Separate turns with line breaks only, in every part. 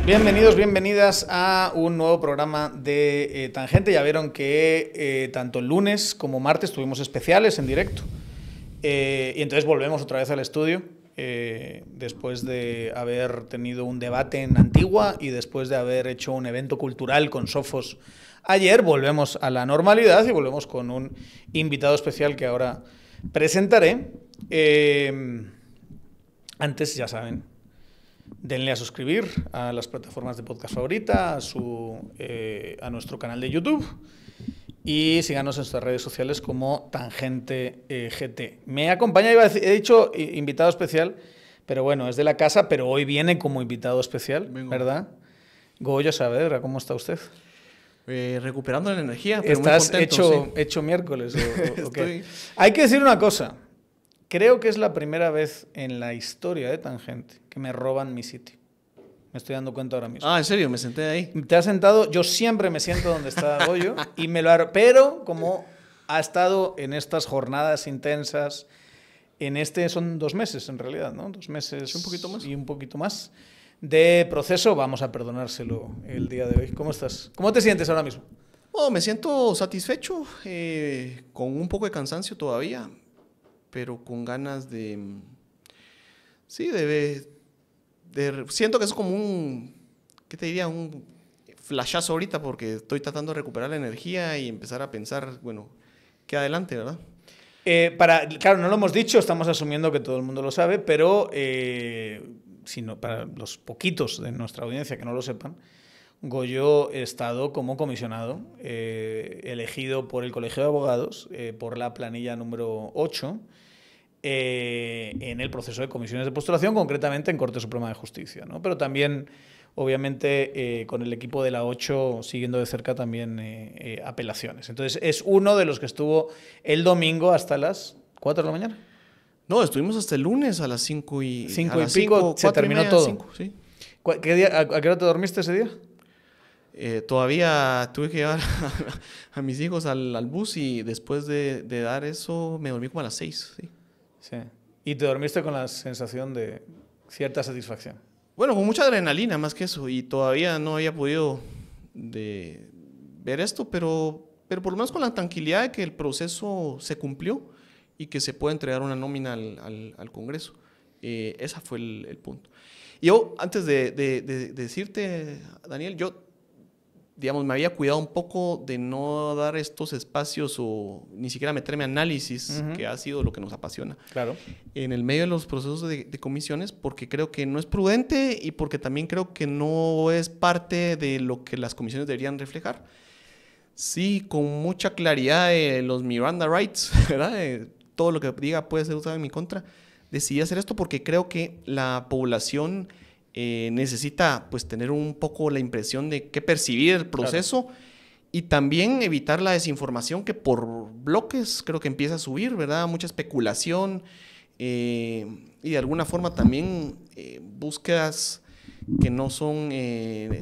Bienvenidos, bienvenidas a un nuevo programa de Tangente. Ya vieron que tanto el lunes como martes tuvimos especiales en directo. Y entonces volvemos otra vez al estudio, después de haber tenido un debate en Antigua y después de haber hecho un evento cultural con Sofos ayer. Volvemos a la normalidad y volvemos con un invitado especial que ahora presentaré. Antes, ya saben, denle a suscribir a las plataformas de podcast favorita, a nuestro canal de YouTube y síganos en nuestras redes sociales como Tangente GT. Me acompaña, he dicho invitado especial, pero bueno, es de la casa, pero hoy viene como invitado especial, ¿verdad? Goyo Saavedra, ¿cómo está usted?
Recuperando la energía, pero
¿Estás
muy contento,
hecho miércoles? ¿O qué?
Estoy...
Hay que decir una cosa. Creo que es la primera vez en la historia de Tangente que me roban mi sitio. Me estoy dando cuenta ahora mismo.
Ah, ¿en serio? Me senté ahí.
Te has sentado, yo siempre me siento donde está Goyo, y pero como ha estado en estas jornadas intensas, son 2 meses en realidad, ¿no? 2 meses
un poquito más.
Y un poquito más de proceso, vamos a perdonárselo el día de hoy. ¿Cómo estás? ¿Cómo te sientes ahora mismo?
Oh, me siento satisfecho, con un poco de cansancio todavía, pero con ganas de... Sí, siento que es como ¿qué te diría? Un flashazo ahorita porque estoy tratando de recuperar la energía y empezar a pensar, bueno, qué adelante, ¿verdad?
Claro, no lo hemos dicho, estamos asumiendo que todo el mundo lo sabe, pero para los poquitos de nuestra audiencia que no lo sepan, Goyo ha estado como comisionado, elegido por el Colegio de Abogados, por la planilla número 8, en el proceso de comisiones de postulación, concretamente en Corte Suprema de Justicia, ¿no? Pero también, obviamente, con el equipo de la 8 siguiendo de cerca también apelaciones. Entonces, es uno de los que estuvo el domingo hasta las 4 de la mañana.
No, estuvimos hasta el lunes a las 5 y...
5 y pico, se terminó todo.
5, sí.
¿A qué hora te dormiste ese día?
Todavía tuve que llevar a mis hijos al bus y después de dar eso me dormí como a las 6, sí.
Sí. Y te dormiste con la sensación de cierta satisfacción.
Bueno, con mucha adrenalina más que eso, y todavía no había podido ver esto, pero por lo menos con la tranquilidad de que el proceso se cumplió y que se puede entregar una nómina al Congreso. Ese fue el punto. Y yo, antes de decirte, Daniel, digamos, me había cuidado un poco de no dar estos espacios o ni siquiera meterme a análisis, que ha sido lo que nos apasiona.
Claro.
En el medio de los procesos de comisiones, porque creo que no es prudente y porque también creo que no es parte de lo que las comisiones deberían reflejar. Sí, con mucha claridad de los Miranda Rights, ¿verdad? Todo lo que diga puede ser usado en mi contra. Decidí hacer esto porque creo que la población necesita pues tener un poco la impresión de qué percibir el proceso, claro, y también evitar la desinformación que por bloques creo que empieza a subir, ¿verdad? Mucha especulación y de alguna forma también búsquedas que no son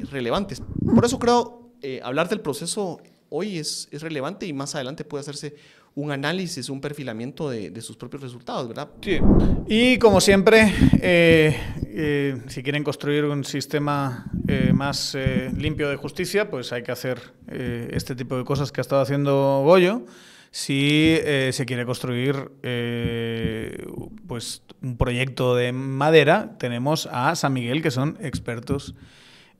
relevantes. Por eso creo hablar del proceso hoy es relevante y más adelante puede hacerse un análisis, un perfilamiento de sus propios resultados, ¿verdad?
Sí. Y como siempre, si quieren construir un sistema más limpio de justicia, pues hay que hacer este tipo de cosas que ha estado haciendo Goyo. Si se quiere construir pues un proyecto de madera, tenemos a San Miguel, que son expertos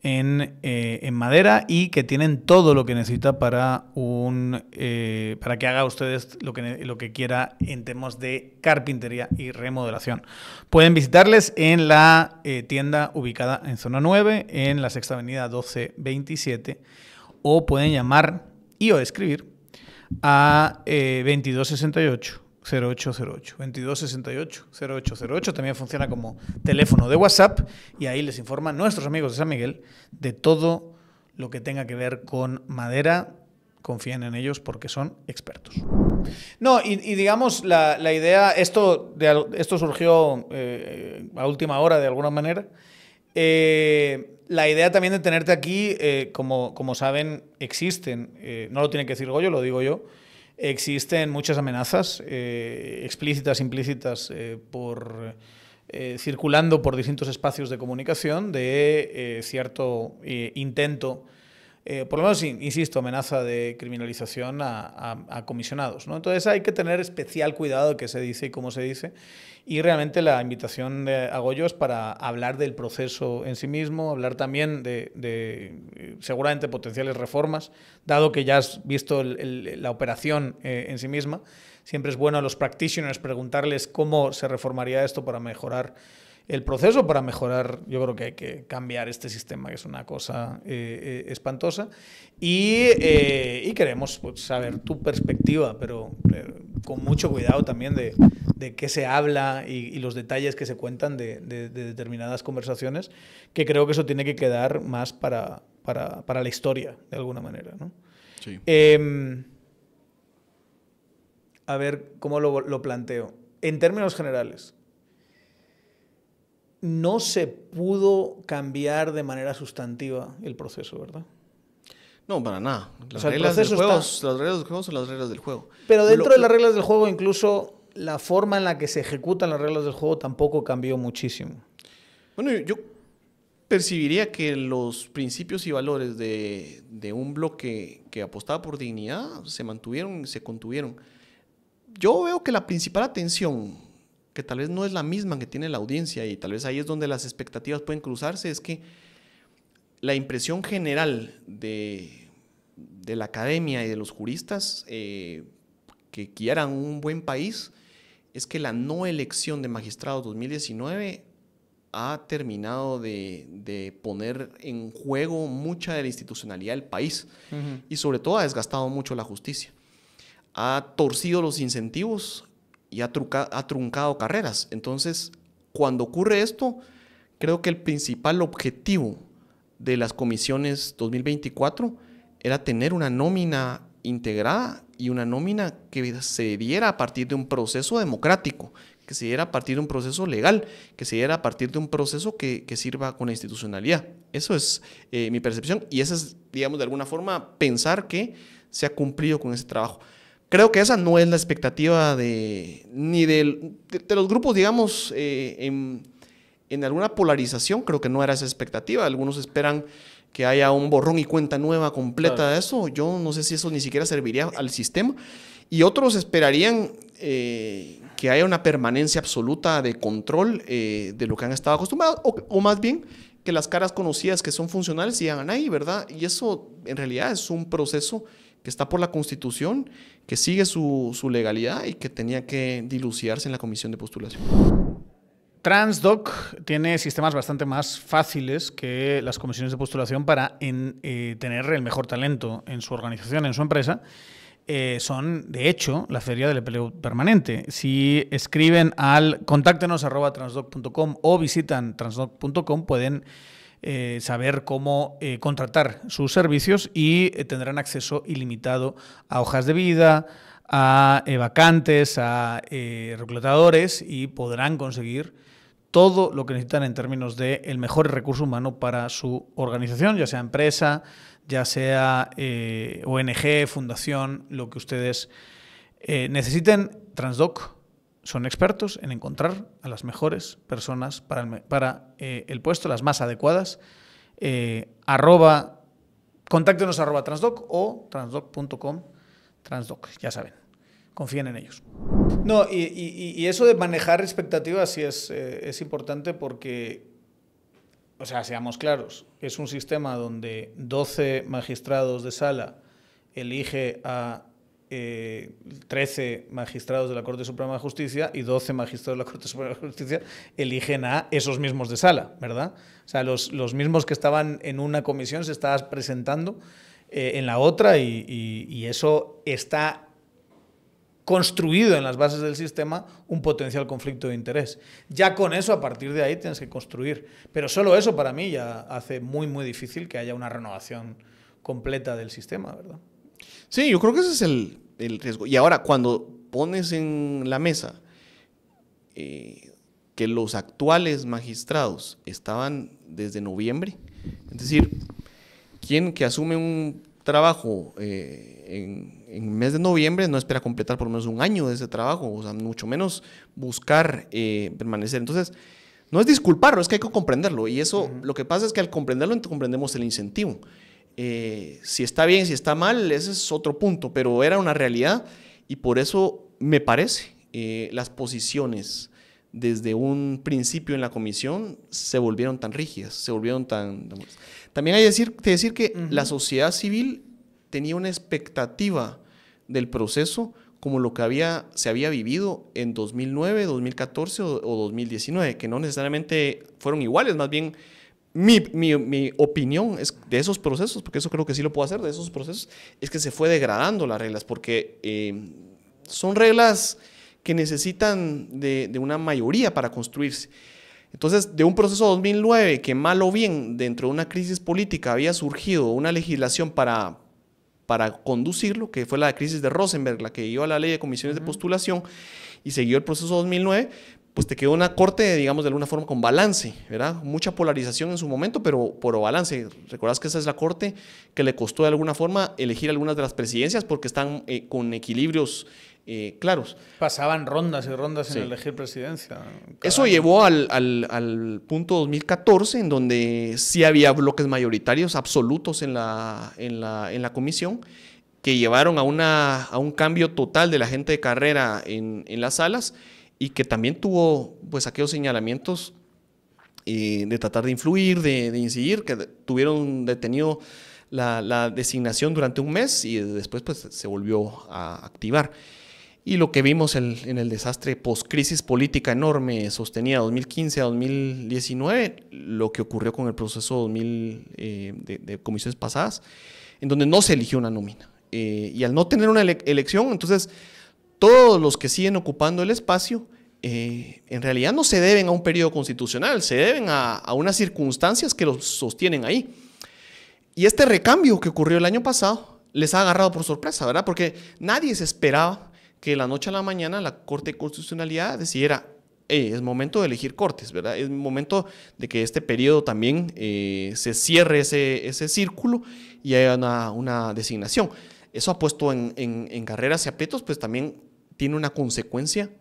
en madera y que tienen todo lo que necesita para que haga ustedes lo que quiera en temas de carpintería y remodelación. Pueden visitarles en la tienda ubicada en Zona 9, en la Sexta Avenida 1227, o pueden llamar o escribir a 2268 0808, 2268 0808. También funciona como teléfono de WhatsApp y ahí les informan nuestros amigos de San Miguel de todo lo que tenga que ver con madera. Confíen en ellos porque son expertos. No, y digamos, la idea, esto surgió a última hora de alguna manera. La idea también de tenerte aquí, como saben, existen, no lo tiene que decir Goyo, lo digo yo, Existen muchas amenazas explícitas, implícitas, circulando por distintos espacios de comunicación de cierto intento, por lo menos, insisto, amenaza de criminalización a comisionados, ¿no? Entonces hay que tener especial cuidado de qué se dice y cómo se dice. Y realmente la invitación a Goyo es para hablar del proceso en sí mismo, hablar también de seguramente potenciales reformas, dado que ya has visto la operación en sí misma. Siempre es bueno a los practitioners preguntarles cómo se reformaría esto para mejorar el proceso, para mejorar. Yo creo que hay que cambiar este sistema, que es una cosa espantosa. Y queremos pues, saber tu perspectiva, pero con mucho cuidado también de qué se habla y los detalles que se cuentan de determinadas conversaciones, que creo que eso tiene que quedar más para la historia, de alguna manera, ¿no?
Sí.
A ver cómo lo planteo. En términos generales, no se pudo cambiar de manera sustantiva el proceso, ¿verdad?
No, para nada. Las
O sea,
reglas del juego son las reglas del juego.
Pero dentro de las reglas del juego, incluso la forma en la que se ejecutan las reglas del juego tampoco cambió muchísimo.
Bueno, yo percibiría que los principios y valores de un bloque que apostaba por dignidad se mantuvieron, se contuvieron. Yo veo que la principal atención, que tal vez no es la misma que tiene la audiencia y tal vez ahí es donde las expectativas pueden cruzarse, es que la impresión general de la academia y de los juristas que quieran un buen país es que la no elección de magistrados 2019 ha terminado de poner en juego mucha de la institucionalidad del país y sobre todo ha desgastado mucho la justicia. Ha torcido los incentivos y ha truncado carreras. Entonces, cuando ocurre esto, creo que el principal objetivo de las comisiones 2024 era tener una nómina integrada y una nómina que se diera a partir de un proceso democrático, que se diera a partir de un proceso legal, que se diera a partir de un proceso que sirva con la institucionalidad. Eso es mi percepción y esa es, digamos, de alguna forma pensar que se ha cumplido con ese trabajo. Creo que esa no es la expectativa ni de los grupos, digamos, en alguna polarización. Creo que no era esa expectativa. Algunos esperan que haya un borrón y cuenta nueva completa de eso. Yo no sé si eso ni siquiera serviría al sistema. Y otros esperarían que haya una permanencia absoluta de control de lo que han estado acostumbrados, o más bien que las caras conocidas que son funcionales sigan ahí, ¿verdad? Y eso en realidad es un proceso que está por la Constitución, que sigue su legalidad y que tenía que dilucidarse en la comisión de postulación.
Transdoc tiene sistemas bastante más fáciles que las comisiones de postulación para tener el mejor talento en su organización, en su empresa. Son, de hecho, la Feria del Empleo Permanente. Si escriben al contáctenos@transdoc.com o visitan transdoc.com, pueden saber cómo contratar sus servicios y tendrán acceso ilimitado a hojas de vida, a vacantes, a reclutadores y podrán conseguir todo lo que necesitan en términos de el mejor recurso humano para su organización, ya sea empresa, ya sea ONG, fundación, lo que ustedes necesiten. Transdoc son expertos en encontrar a las mejores personas para el puesto, las más adecuadas. Contáctenos @transdoc o transdoc.com. Transdoc, ya saben, confíen en ellos. No, y eso de manejar expectativas sí es importante porque, o sea, seamos claros, es un sistema donde 12 magistrados de sala elige a 13 magistrados de la Corte Suprema de Justicia y 12 magistrados de la Corte Suprema de Justicia eligen a esos mismos de sala, ¿verdad? O sea, los mismos que estaban en una comisión se estaban presentando en la otra y eso está construido en las bases del sistema un potencial conflicto de interés. Ya con eso, a partir de ahí, tienes que construir. Pero solo eso, para mí, ya hace muy, muy difícil que haya una renovación completa del sistema, ¿verdad?
Sí, yo creo que ese es el riesgo. Y ahora, cuando pones en la mesa que los actuales magistrados estaban desde noviembre, es decir, quien que asume un trabajo en en mes de noviembre no espera completar por lo menos un año de ese trabajo, o sea, mucho menos buscar permanecer. Entonces, no es disculparlo, es que hay que comprenderlo. Y eso, lo que pasa es que al comprenderlo, comprendemos el incentivo. Si está bien, si está mal, ese es otro punto, pero era una realidad y por eso me parece las posiciones desde un principio en la comisión se volvieron tan rígidas, se volvieron tan... También hay que decir que la sociedad civil tenía una expectativa del proceso como lo que se había vivido en 2009, 2014 o 2019, que no necesariamente fueron iguales, más bien mi opinión es de esos procesos, porque eso creo que sí lo puedo hacer, de esos procesos, es que se fue degradando las reglas, porque son reglas que necesitan de una mayoría para construirse. Entonces, de un proceso 2009 que mal o bien dentro de una crisis política había surgido una legislación para conducirlo, que fue la crisis de Rosenberg, la que llevó a la ley de comisiones de postulación y siguió el proceso 2009, pues te quedó una corte, digamos, de alguna forma con balance, ¿verdad? Mucha polarización en su momento, pero por balance. Recordás que esa es la corte que le costó de alguna forma elegir algunas de las presidencias porque están con equilibrios claros.
Pasaban rondas y rondas en elegir presidencia.
Eso llevó al punto 2014, en donde sí había bloques mayoritarios absolutos en la comisión, que llevaron a un cambio total de la gente de carrera en las salas y que también tuvo pues aquellos señalamientos de tratar de influir, de incidir, que tuvieron detenido la designación durante un mes y después pues se volvió a activar. Y lo que vimos en el desastre post-crisis política enorme sostenida 2015 a 2019, lo que ocurrió con el proceso 2000 de comisiones pasadas, en donde no se eligió una nómina. Y al no tener una elección, entonces todos los que siguen ocupando el espacio en realidad no se deben a un periodo constitucional, se deben a unas circunstancias que los sostienen ahí. Y este recambio que ocurrió el año pasado les ha agarrado por sorpresa, ¿verdad? Porque nadie se esperaba que de la noche a la mañana la Corte de Constitucionalidad decidiera, es momento de elegir cortes, ¿verdad? Es momento de que este periodo también se cierre ese círculo y haya una designación. Eso ha puesto en carreras y aprietos, pues también tiene una consecuencia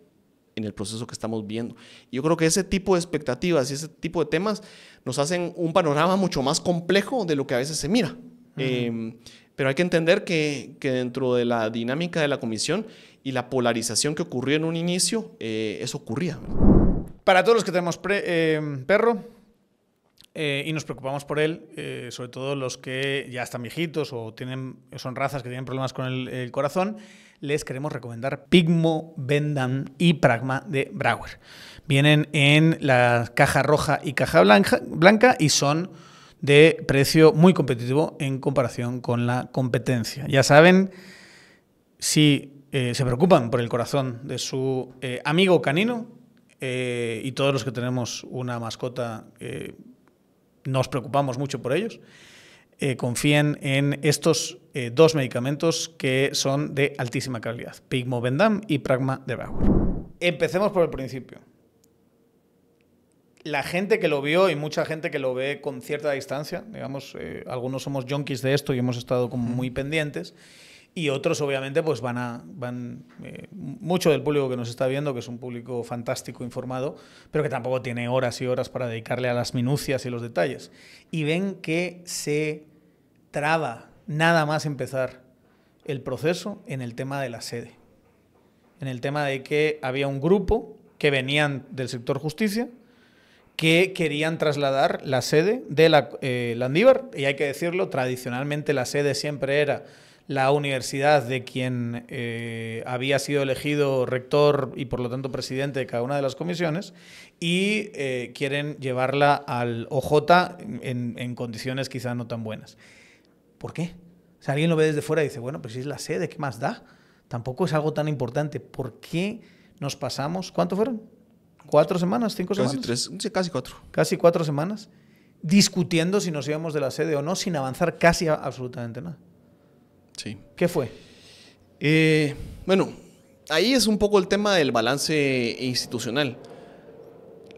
en el proceso que estamos viendo. Y yo creo que ese tipo de expectativas y ese tipo de temas nos hacen un panorama mucho más complejo de lo que a veces se mira. Pero hay que entender que dentro de la dinámica de la comisión y la polarización que ocurrió en un inicio, eso ocurría.
Para todos los que tenemos perro y nos preocupamos por él, sobre todo los que ya están viejitos o son razas que tienen problemas con el corazón, les queremos recomendar Pigmo, Bendam y Pragma de Brouwer. Vienen en la caja roja y caja blanca y son de precio muy competitivo en comparación con la competencia. Ya saben, si se preocupan por el corazón de su amigo canino, y todos los que tenemos una mascota nos preocupamos mucho por ellos, confíen en estos dos medicamentos que son de altísima calidad, Pigmo Bendam y Pragma de Brouwer. Empecemos por el principio. La gente que lo vio y mucha gente que lo ve con cierta distancia, digamos, algunos somos junkies de esto y hemos estado como muy pendientes, y otros obviamente pues mucho del público que nos está viendo, que es un público fantástico, informado, pero que tampoco tiene horas y horas para dedicarle a las minucias y los detalles, y ven que se traba nada más empezar el proceso en el tema de la sede, en el tema de que había un grupo que venían del sector justicia que querían trasladar la sede de la Landívar, y hay que decirlo, tradicionalmente la sede siempre era la universidad de quien había sido elegido rector y por lo tanto presidente de cada una de las comisiones, y quieren llevarla al OJ en condiciones quizá no tan buenas. ¿Por qué? O sea, alguien lo ve desde fuera y dice, bueno, pues si es la sede, ¿qué más da? Tampoco es algo tan importante. ¿Por qué nos pasamos? ¿Cuánto fueron? ¿4 semanas? ¿5 semanas?
Casi 4.
Casi 4 semanas discutiendo si nos íbamos de la sede o no, sin avanzar casi absolutamente nada.
Sí.
¿Qué fue?
Bueno, ahí es un poco el tema del balance institucional.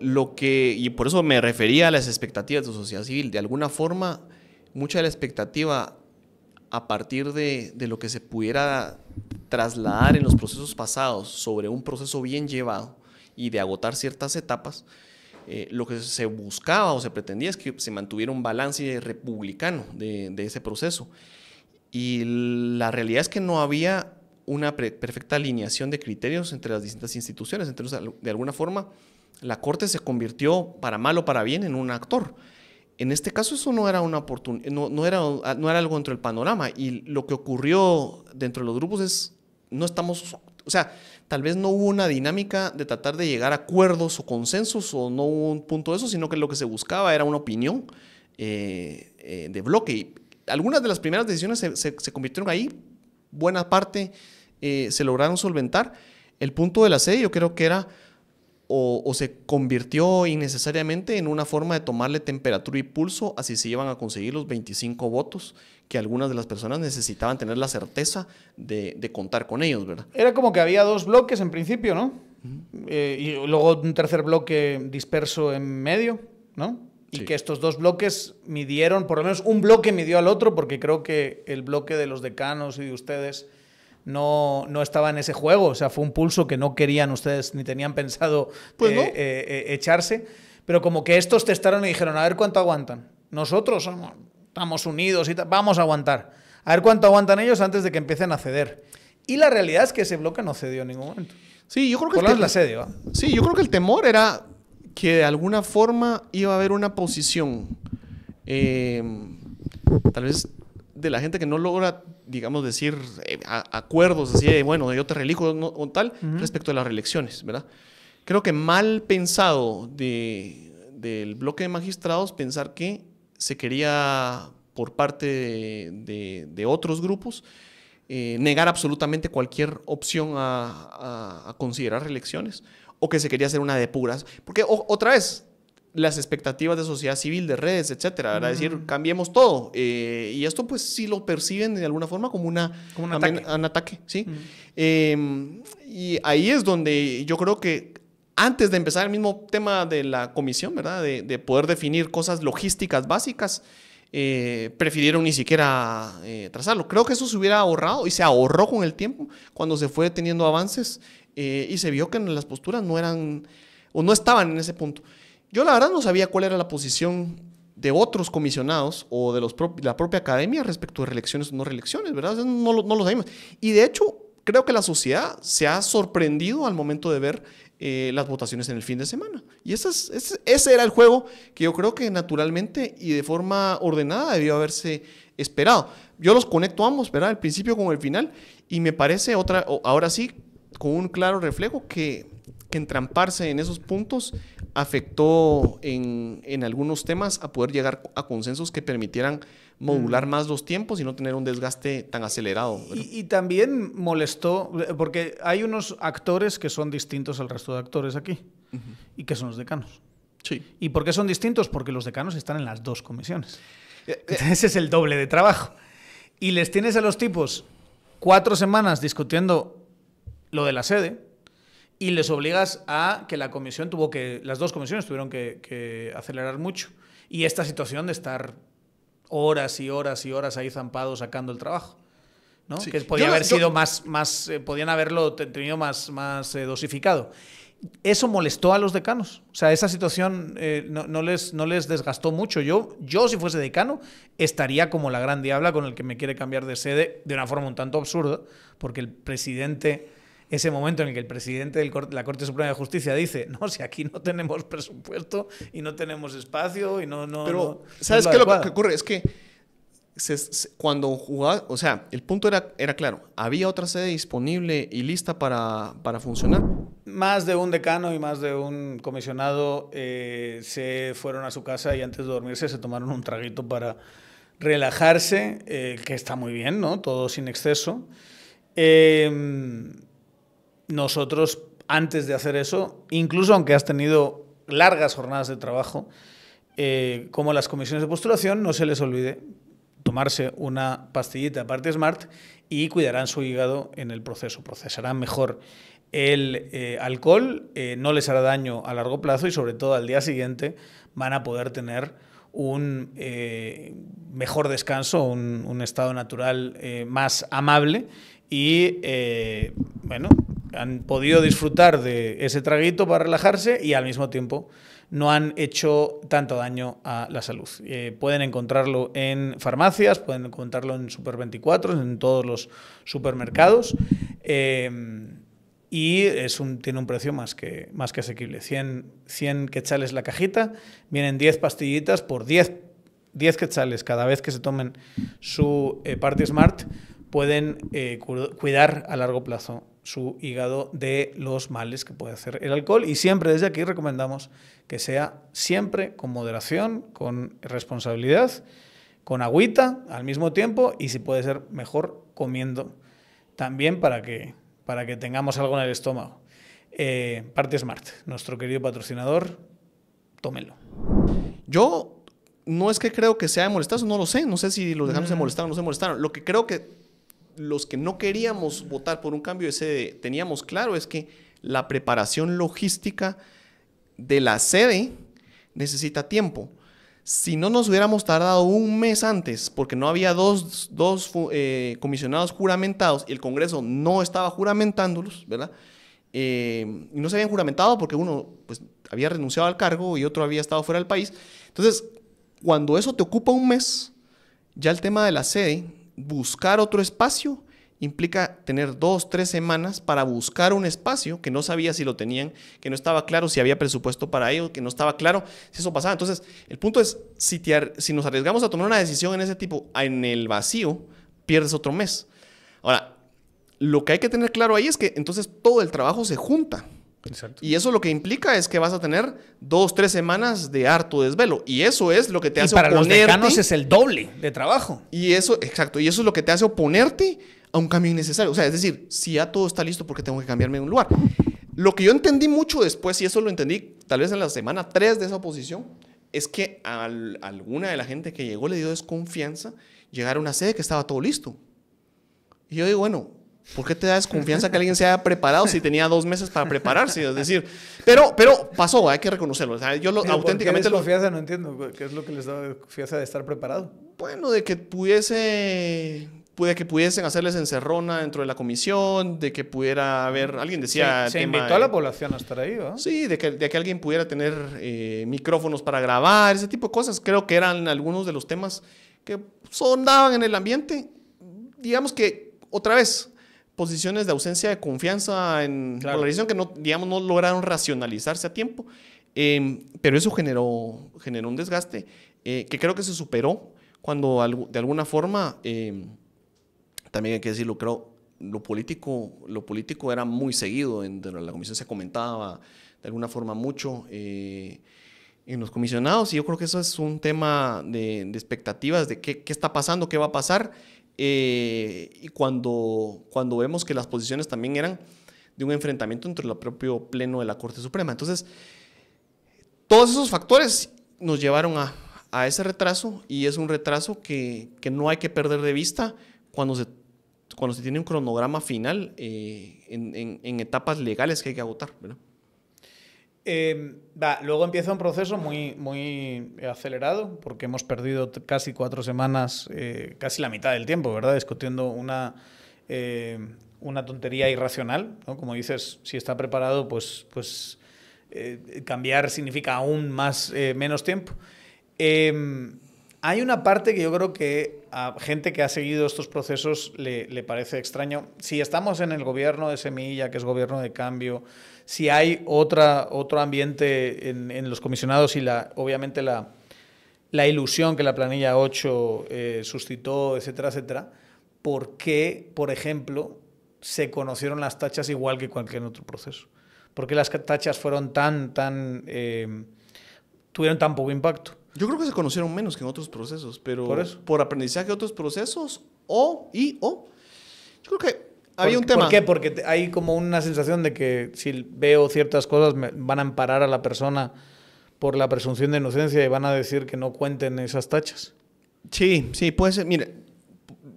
Y por eso me refería a las expectativas de sociedad civil. De alguna forma, mucha de la expectativa a partir de lo que se pudiera trasladar en los procesos pasados sobre un proceso bien llevado y de agotar ciertas etapas, lo que se buscaba o se pretendía es que se mantuviera un balance republicano de ese proceso. Y la realidad es que no había una perfecta alineación de criterios entre las distintas instituciones. Entonces, de alguna forma, la Corte se convirtió, para mal o para bien, en un actor. En este caso eso no era una oportunidad, no era algo dentro del panorama, y lo que ocurrió dentro de los grupos es, no estamos, o sea, tal vez no hubo una dinámica de tratar de llegar a acuerdos o consensos, o no hubo un punto de eso, sino que lo que se buscaba era una opinión de bloque. Y algunas de las primeras decisiones se convirtieron ahí, buena parte se lograron solventar. El punto de la sede yo creo que era o se convirtió innecesariamente en una forma de tomarle temperatura y pulso a si se iban a conseguir los 25 votos que algunas de las personas necesitaban tener la certeza de contar con ellos, ¿verdad?
Era como que había dos bloques en principio, ¿no? Y luego un tercer bloque disperso en medio, ¿no? Y que estos dos bloques midieron, por lo menos un bloque midió al otro, porque creo que el bloque de los decanos y de ustedes no estaba en ese juego. O sea, fue un pulso que no querían ustedes ni tenían pensado echarse. Pero como que estos testaron y dijeron, a ver cuánto aguantan. Nosotros estamos unidos y vamos a aguantar. A ver cuánto aguantan ellos antes de que empiecen a ceder. Y la realidad es que ese bloque no cedió en ningún momento.
Sí, yo creo que
por lo menos la sede, ¿va?
Sí, yo creo que el temor era que de alguna forma iba a haber una posición, tal vez de la gente que no logra, digamos, decir acuerdos así de, bueno, yo te reelijo o tal, respecto a las reelecciones, ¿verdad? Creo que mal pensado del bloque de magistrados pensar que se quería, por parte de otros grupos, negar absolutamente cualquier opción a considerar reelecciones, o que se quería hacer una depuración. Porque, otra vez, las expectativas de sociedad civil, de redes, etcétera, ¿verdad? Es decir, cambiemos todo. Y esto, pues, sí lo perciben de alguna forma como un ataque, ¿sí? Y ahí es donde yo creo que antes de empezar el mismo tema de la comisión, ¿verdad? De poder definir cosas logísticas básicas, prefirieron ni siquiera trazarlo. Creo que eso se hubiera ahorrado y se ahorró con el tiempo cuando se fue teniendo avances y se vio que las posturas no eran o no estaban en ese punto. Yo la verdad no sabía cuál era la posición de otros comisionados o de la propia academia respecto de reelecciones o no reelecciones, ¿verdad? No lo sabíamos. Y de hecho, creo que la sociedad se ha sorprendido al momento de ver las votaciones en el fin de semana. Y ese era el juego que yo creo que naturalmente y de forma ordenada debió haberse esperado. Yo los conecto ambos, ¿verdad? El principio con el final, y me parece ahora sí, con un claro reflejo que entramparse en esos puntos afectó en algunos temas a poder llegar a consensos que permitieran modular más los tiempos y no tener un desgaste tan acelerado.
Y también molestó, porque hay unos actores que son distintos al resto de actores aquí, y que son los decanos.
Sí.
¿Y por qué son distintos? Porque los decanos están en las dos comisiones. Ese es el doble de trabajo. Y les tienes a los tipos 4 semanas discutiendo lo de la sede, y les obligas a que las dos comisiones tuvieron que acelerar mucho. Y esta situación de estar horas y horas y horas ahí zampados sacando el trabajo, ¿no? Sí. Que podía haber sido podían haberlo tenido más dosificado. Eso molestó a los decanos. O sea, esa situación no les desgastó mucho. Yo, si fuese decano, estaría como la gran diabla con el que me quiere cambiar de sede de una forma un tanto absurda, porque el presidente... Ese momento en el que el presidente de la Corte Suprema de Justicia dice, no, si aquí no tenemos presupuesto y no tenemos espacio y no...
Pero, ¿sabes qué? Lo que ocurre es que cuando jugaba, o sea, el punto era claro, había otra sede disponible y lista para funcionar.
Más de un decano y más de un comisionado se fueron a su casa y antes de dormirse se tomaron un traguito para relajarse, que está muy bien, ¿no? Todo sin exceso. Nosotros, antes de hacer eso, incluso aunque has tenido largas jornadas de trabajo, como las comisiones de postulación, no se les olvide tomarse una pastillita de parte Smart y cuidarán su hígado en el proceso. Procesarán mejor el alcohol, no les hará daño a largo plazo y sobre todo al día siguiente van a poder tener un mejor descanso, un estado natural más amable y, bueno, han podido disfrutar de ese traguito para relajarse y al mismo tiempo no han hecho tanto daño a la salud. Pueden encontrarlo en farmacias, pueden encontrarlo en Super 24, en todos los supermercados. Y tiene un precio más que asequible. 100 quetzales la cajita, vienen 10 pastillitas por 10 quetzales cada vez que se tomen su Party Smart. Pueden cuidar a largo plazo su hígado de los males que puede hacer el alcohol. Y siempre desde aquí recomendamos que sea siempre con moderación, con responsabilidad, con agüita al mismo tiempo y si puede ser mejor comiendo también para que tengamos algo en el estómago. Party Smart, nuestro querido patrocinador, tómenlo.
Yo no es que creo que se haya molestado, no lo sé. No sé si los dejanos se molestaron o no se molestaron. Lo que creo que los que no queríamos votar por un cambio de sede teníamos claro es que la preparación logística de la sede necesita tiempo. Si no nos hubiéramos tardado un mes antes, porque no había dos comisionados juramentados y el Congreso no estaba juramentándolos, ¿verdad? Y no se habían juramentado porque uno pues, había renunciado al cargo y otro había estado fuera del país. Entonces, cuando eso te ocupa un mes, ya el tema de la sede, buscar otro espacio implica tener 2, 3 semanas para buscar un espacio que no sabía si lo tenían, que no estaba claro si había presupuesto para ello, que no estaba claro si eso pasaba. Entonces, el punto es, si nos arriesgamos a tomar una decisión en ese tipo, en el vacío, pierdes otro mes. Ahora, lo que hay que tener claro ahí es que entonces todo el trabajo se junta.
Exacto.
Y eso lo que implica es que vas a tener 2, 3 semanas de harto desvelo. Y eso es lo que te hace
oponerte. Y para
oponerte.
los decanos es el doble de trabajo.
Y eso, exacto. Y eso es lo que te hace oponerte a un cambio innecesario. O sea, es decir, si ya todo está listo, ¿por qué tengo que cambiarme de un lugar? Lo que yo entendí mucho después, y eso lo entendí tal vez en la semana 3 de esa oposición, es que a alguna de la gente que llegó le dio desconfianza llegar a una sede que estaba todo listo. Y yo digo, bueno, ¿por qué te da desconfianza que alguien se haya preparado si tenía 2 meses para prepararse? Es decir, pero pasó, hay que reconocerlo. O sea, yo auténticamente...
¿Por qué desconfianza? No entiendo. ¿Qué es lo que les da desconfianza de estar preparado?
Bueno, de que pudiesen hacerles encerrona dentro de la comisión, de que pudiera haber... Alguien decía...
Se invitó a la población a estar ahí, ¿no?
Sí, de que alguien pudiera tener micrófonos para grabar, ese tipo de cosas. Creo que eran algunos de los temas que sondaban en el ambiente. Digamos que, otra vez... posiciones de ausencia de confianza en polarización que no lograron racionalizarse a tiempo, pero eso generó un desgaste que creo que se superó cuando de alguna forma, también hay que decirlo, creo, lo político era muy seguido, dentro de la comisión se comentaba de alguna forma mucho en los comisionados y yo creo que eso es un tema de expectativas de qué está pasando, qué va a pasar. Y cuando vemos que las posiciones también eran de un enfrentamiento entre el propio pleno de la Corte Suprema. Entonces, todos esos factores nos llevaron a ese retraso y es un retraso que no hay que perder de vista cuando se tiene un cronograma final en etapas legales que hay que agotar, ¿verdad?
Luego empieza un proceso muy, muy acelerado porque hemos perdido casi 4 semanas, casi la mitad del tiempo, ¿verdad? Discutiendo una tontería irracional, ¿no? Como dices, si está preparado, pues cambiar significa aún menos tiempo. Hay una parte que yo creo que a gente que ha seguido estos procesos le parece extraño. Si estamos en el gobierno de semilla, que es gobierno de cambio, si hay otro ambiente en los comisionados y obviamente la ilusión que la planilla 8 suscitó, etcétera, etcétera, ¿por qué, por ejemplo, se conocieron las tachas igual que cualquier otro proceso? ¿Por qué las tachas fueron tuvieron tan poco impacto?
Yo creo que se conocieron menos que en otros procesos, pero por aprendizaje de otros procesos yo creo que había un tema.
¿Por qué? Porque hay como una sensación de que si veo ciertas cosas me van a amparar a la persona por la presunción de inocencia y van a decir que no cuenten esas tachas.
Sí, puede ser. Mire,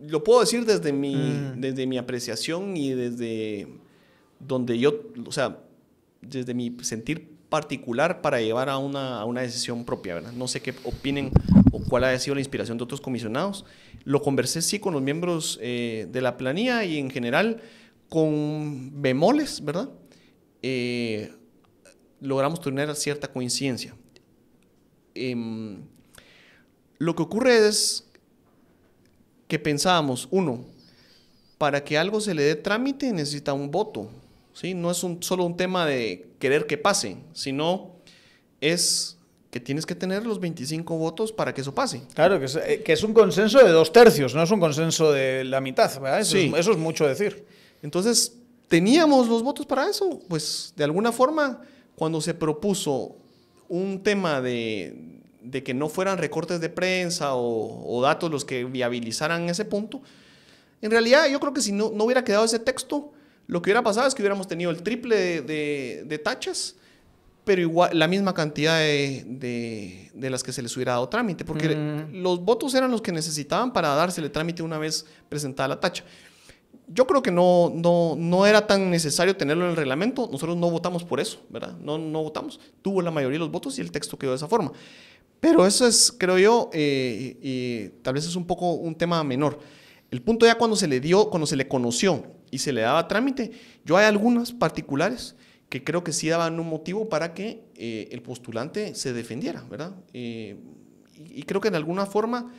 lo puedo decir desde mi apreciación y desde donde yo, o sea, desde mi sentir particular para llevar a una decisión propia, ¿verdad? No sé qué opinen o cuál haya sido la inspiración de otros comisionados. Lo conversé sí con los miembros de la planilla y en general con bemoles, ¿verdad? Logramos tener cierta coincidencia. Lo que ocurre es que pensábamos, uno, para que algo se le dé trámite necesita un voto, ¿sí? No es solo un tema de querer que pase, sino es que tienes que tener los 25 votos para que eso pase.
Claro, que es un consenso de 2/3, no es un consenso de la mitad, ¿verdad? Eso es mucho decir.
Entonces, ¿teníamos los votos para eso? Pues, de alguna forma, cuando se propuso un tema de que no fueran recortes de prensa o datos los que viabilizaran ese punto, en realidad yo creo que si no hubiera quedado ese texto, lo que hubiera pasado es que hubiéramos tenido el triple de tachas, pero igual la misma cantidad de las que se les hubiera dado trámite, porque los votos eran los que necesitaban para dársele trámite una vez presentada la tacha. Yo creo que no era tan necesario tenerlo en el reglamento. Nosotros no votamos por eso, ¿verdad? No votamos. Tuvo la mayoría de los votos y el texto quedó de esa forma. Pero eso es, creo yo, y tal vez es un poco un tema menor. El punto ya cuando se le conoció y se le daba trámite, yo hay algunas particulares que creo que sí daban un motivo para que el postulante se defendiera, ¿verdad? Y creo que de alguna forma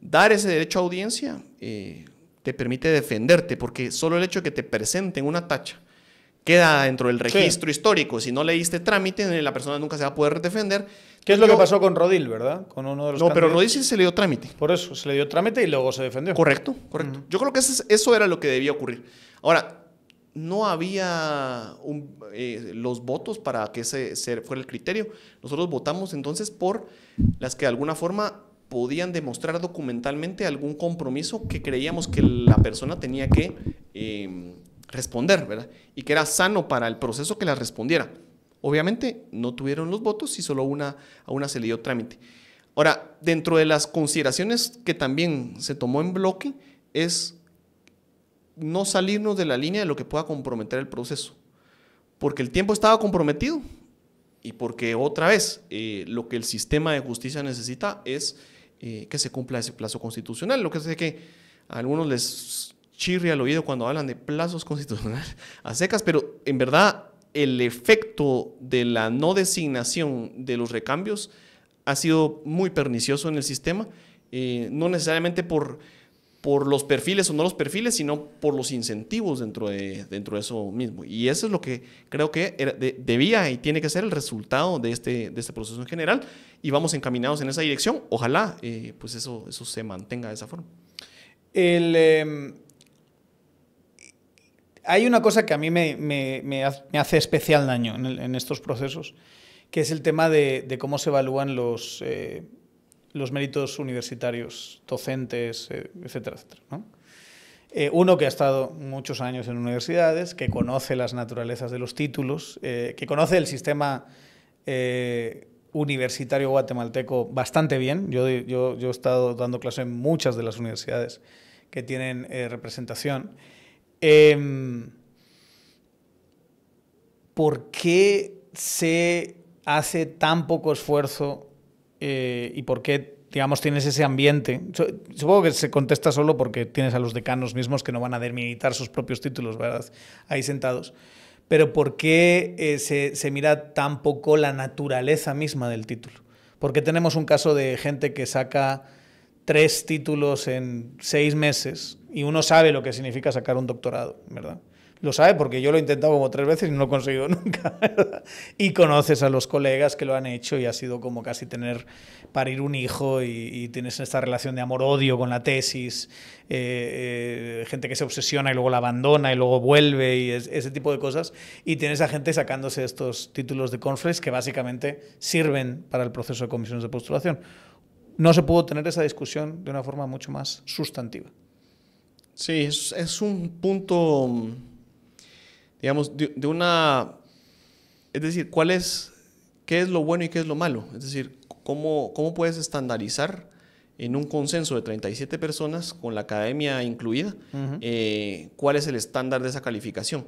dar ese derecho a audiencia te permite defenderte, porque solo el hecho de que te presenten una tacha queda dentro del registro histórico. Si no le diste trámite, la persona nunca se va a poder defender.
¿Qué es lo que pasó con Rodil, verdad? Con uno de los
candidatos. Pero Rodil sí se le dio trámite.
Por eso, se le dio trámite y luego se defendió.
Correcto. Yo creo que eso era lo que debía ocurrir. Ahora, no había los votos para que ese fuera el criterio. Nosotros votamos entonces por las que de alguna forma podían demostrar documentalmente algún compromiso que creíamos que la persona tenía que responder, ¿verdad? Y que era sano para el proceso que la respondiera. Obviamente no tuvieron los votos y solo a una se le dio trámite. Ahora, dentro de las consideraciones que también se tomó en bloque es no salirnos de la línea de lo que pueda comprometer el proceso, porque el tiempo estaba comprometido y porque otra vez lo que el sistema de justicia necesita es que se cumpla ese plazo constitucional. Lo que sé que a algunos les chirria al oído cuando hablan de plazos constitucionales a secas, pero en verdad el efecto de la no designación de los recambios ha sido muy pernicioso en el sistema, no necesariamente por los perfiles o no los perfiles, sino por los incentivos dentro de eso mismo. Y eso es lo que creo que debía y tiene que ser el resultado de este proceso en general, y vamos encaminados en esa dirección. Ojalá pues eso se mantenga de esa forma.
Hay una cosa que a mí me hace especial daño en estos procesos, que es el tema de cómo se evalúan los méritos universitarios, docentes, etcétera, etcétera, ¿no? Uno que ha estado muchos años en universidades, que conoce las naturalezas de los títulos, que conoce el sistema universitario guatemalteco bastante bien. Yo he estado dando clase en muchas de las universidades que tienen representación. ¿Por qué se hace tan poco esfuerzo y por qué, digamos, tienes ese ambiente? Supongo que se contesta solo porque tienes a los decanos mismos que no van a demilitar sus propios títulos, ¿verdad? Ahí sentados. Pero ¿por qué se mira tan poco la naturaleza misma del título? ¿Por qué tenemos un caso de gente que saca 3 títulos en 6 meses y uno sabe lo que significa sacar un doctorado, ¿verdad? Lo sabe porque yo lo he intentado como 3 veces y no lo he conseguido nunca, ¿verdad? Y conoces a los colegas que lo han hecho y ha sido como casi parir un hijo y tienes esta relación de amor-odio con la tesis, gente que se obsesiona y luego la abandona y luego vuelve y ese tipo de cosas, y tienes a gente sacándose estos títulos de Cornflakes que básicamente sirven para el proceso de comisiones de postulación. No se pudo tener esa discusión de una forma mucho más sustantiva.
Sí, es un punto, digamos, de una... Es decir, ¿qué es lo bueno y qué es lo malo? Es decir, ¿cómo puedes estandarizar en un consenso de 37 personas, con la academia incluida, cuál es el estándar de esa calificación?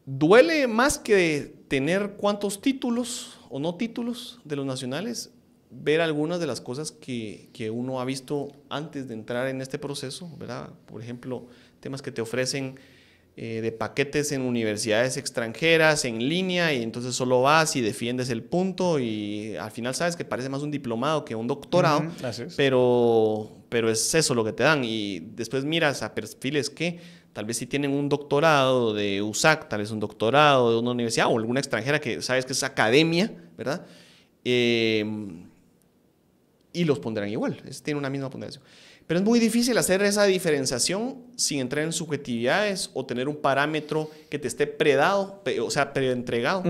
duele más que tener cuántos títulos o no títulos de los nacionales, ver algunas de las cosas que uno ha visto antes de entrar en este proceso, ¿verdad? Por ejemplo, temas que te ofrecen de paquetes en universidades extranjeras, en línea, y entonces solo vas y defiendes el punto y al final sabes que parece más un diplomado que un doctorado, pero es eso lo que te dan. Y después miras a perfiles que tal vez sí tienen un doctorado de USAC, tal vez un doctorado de una universidad o alguna extranjera que sabes que es academia, ¿verdad? Y los pondrán igual, tiene una misma ponderación. Pero es muy difícil hacer esa diferenciación sin entrar en subjetividades o tener un parámetro que te esté predado, o sea, preentregado,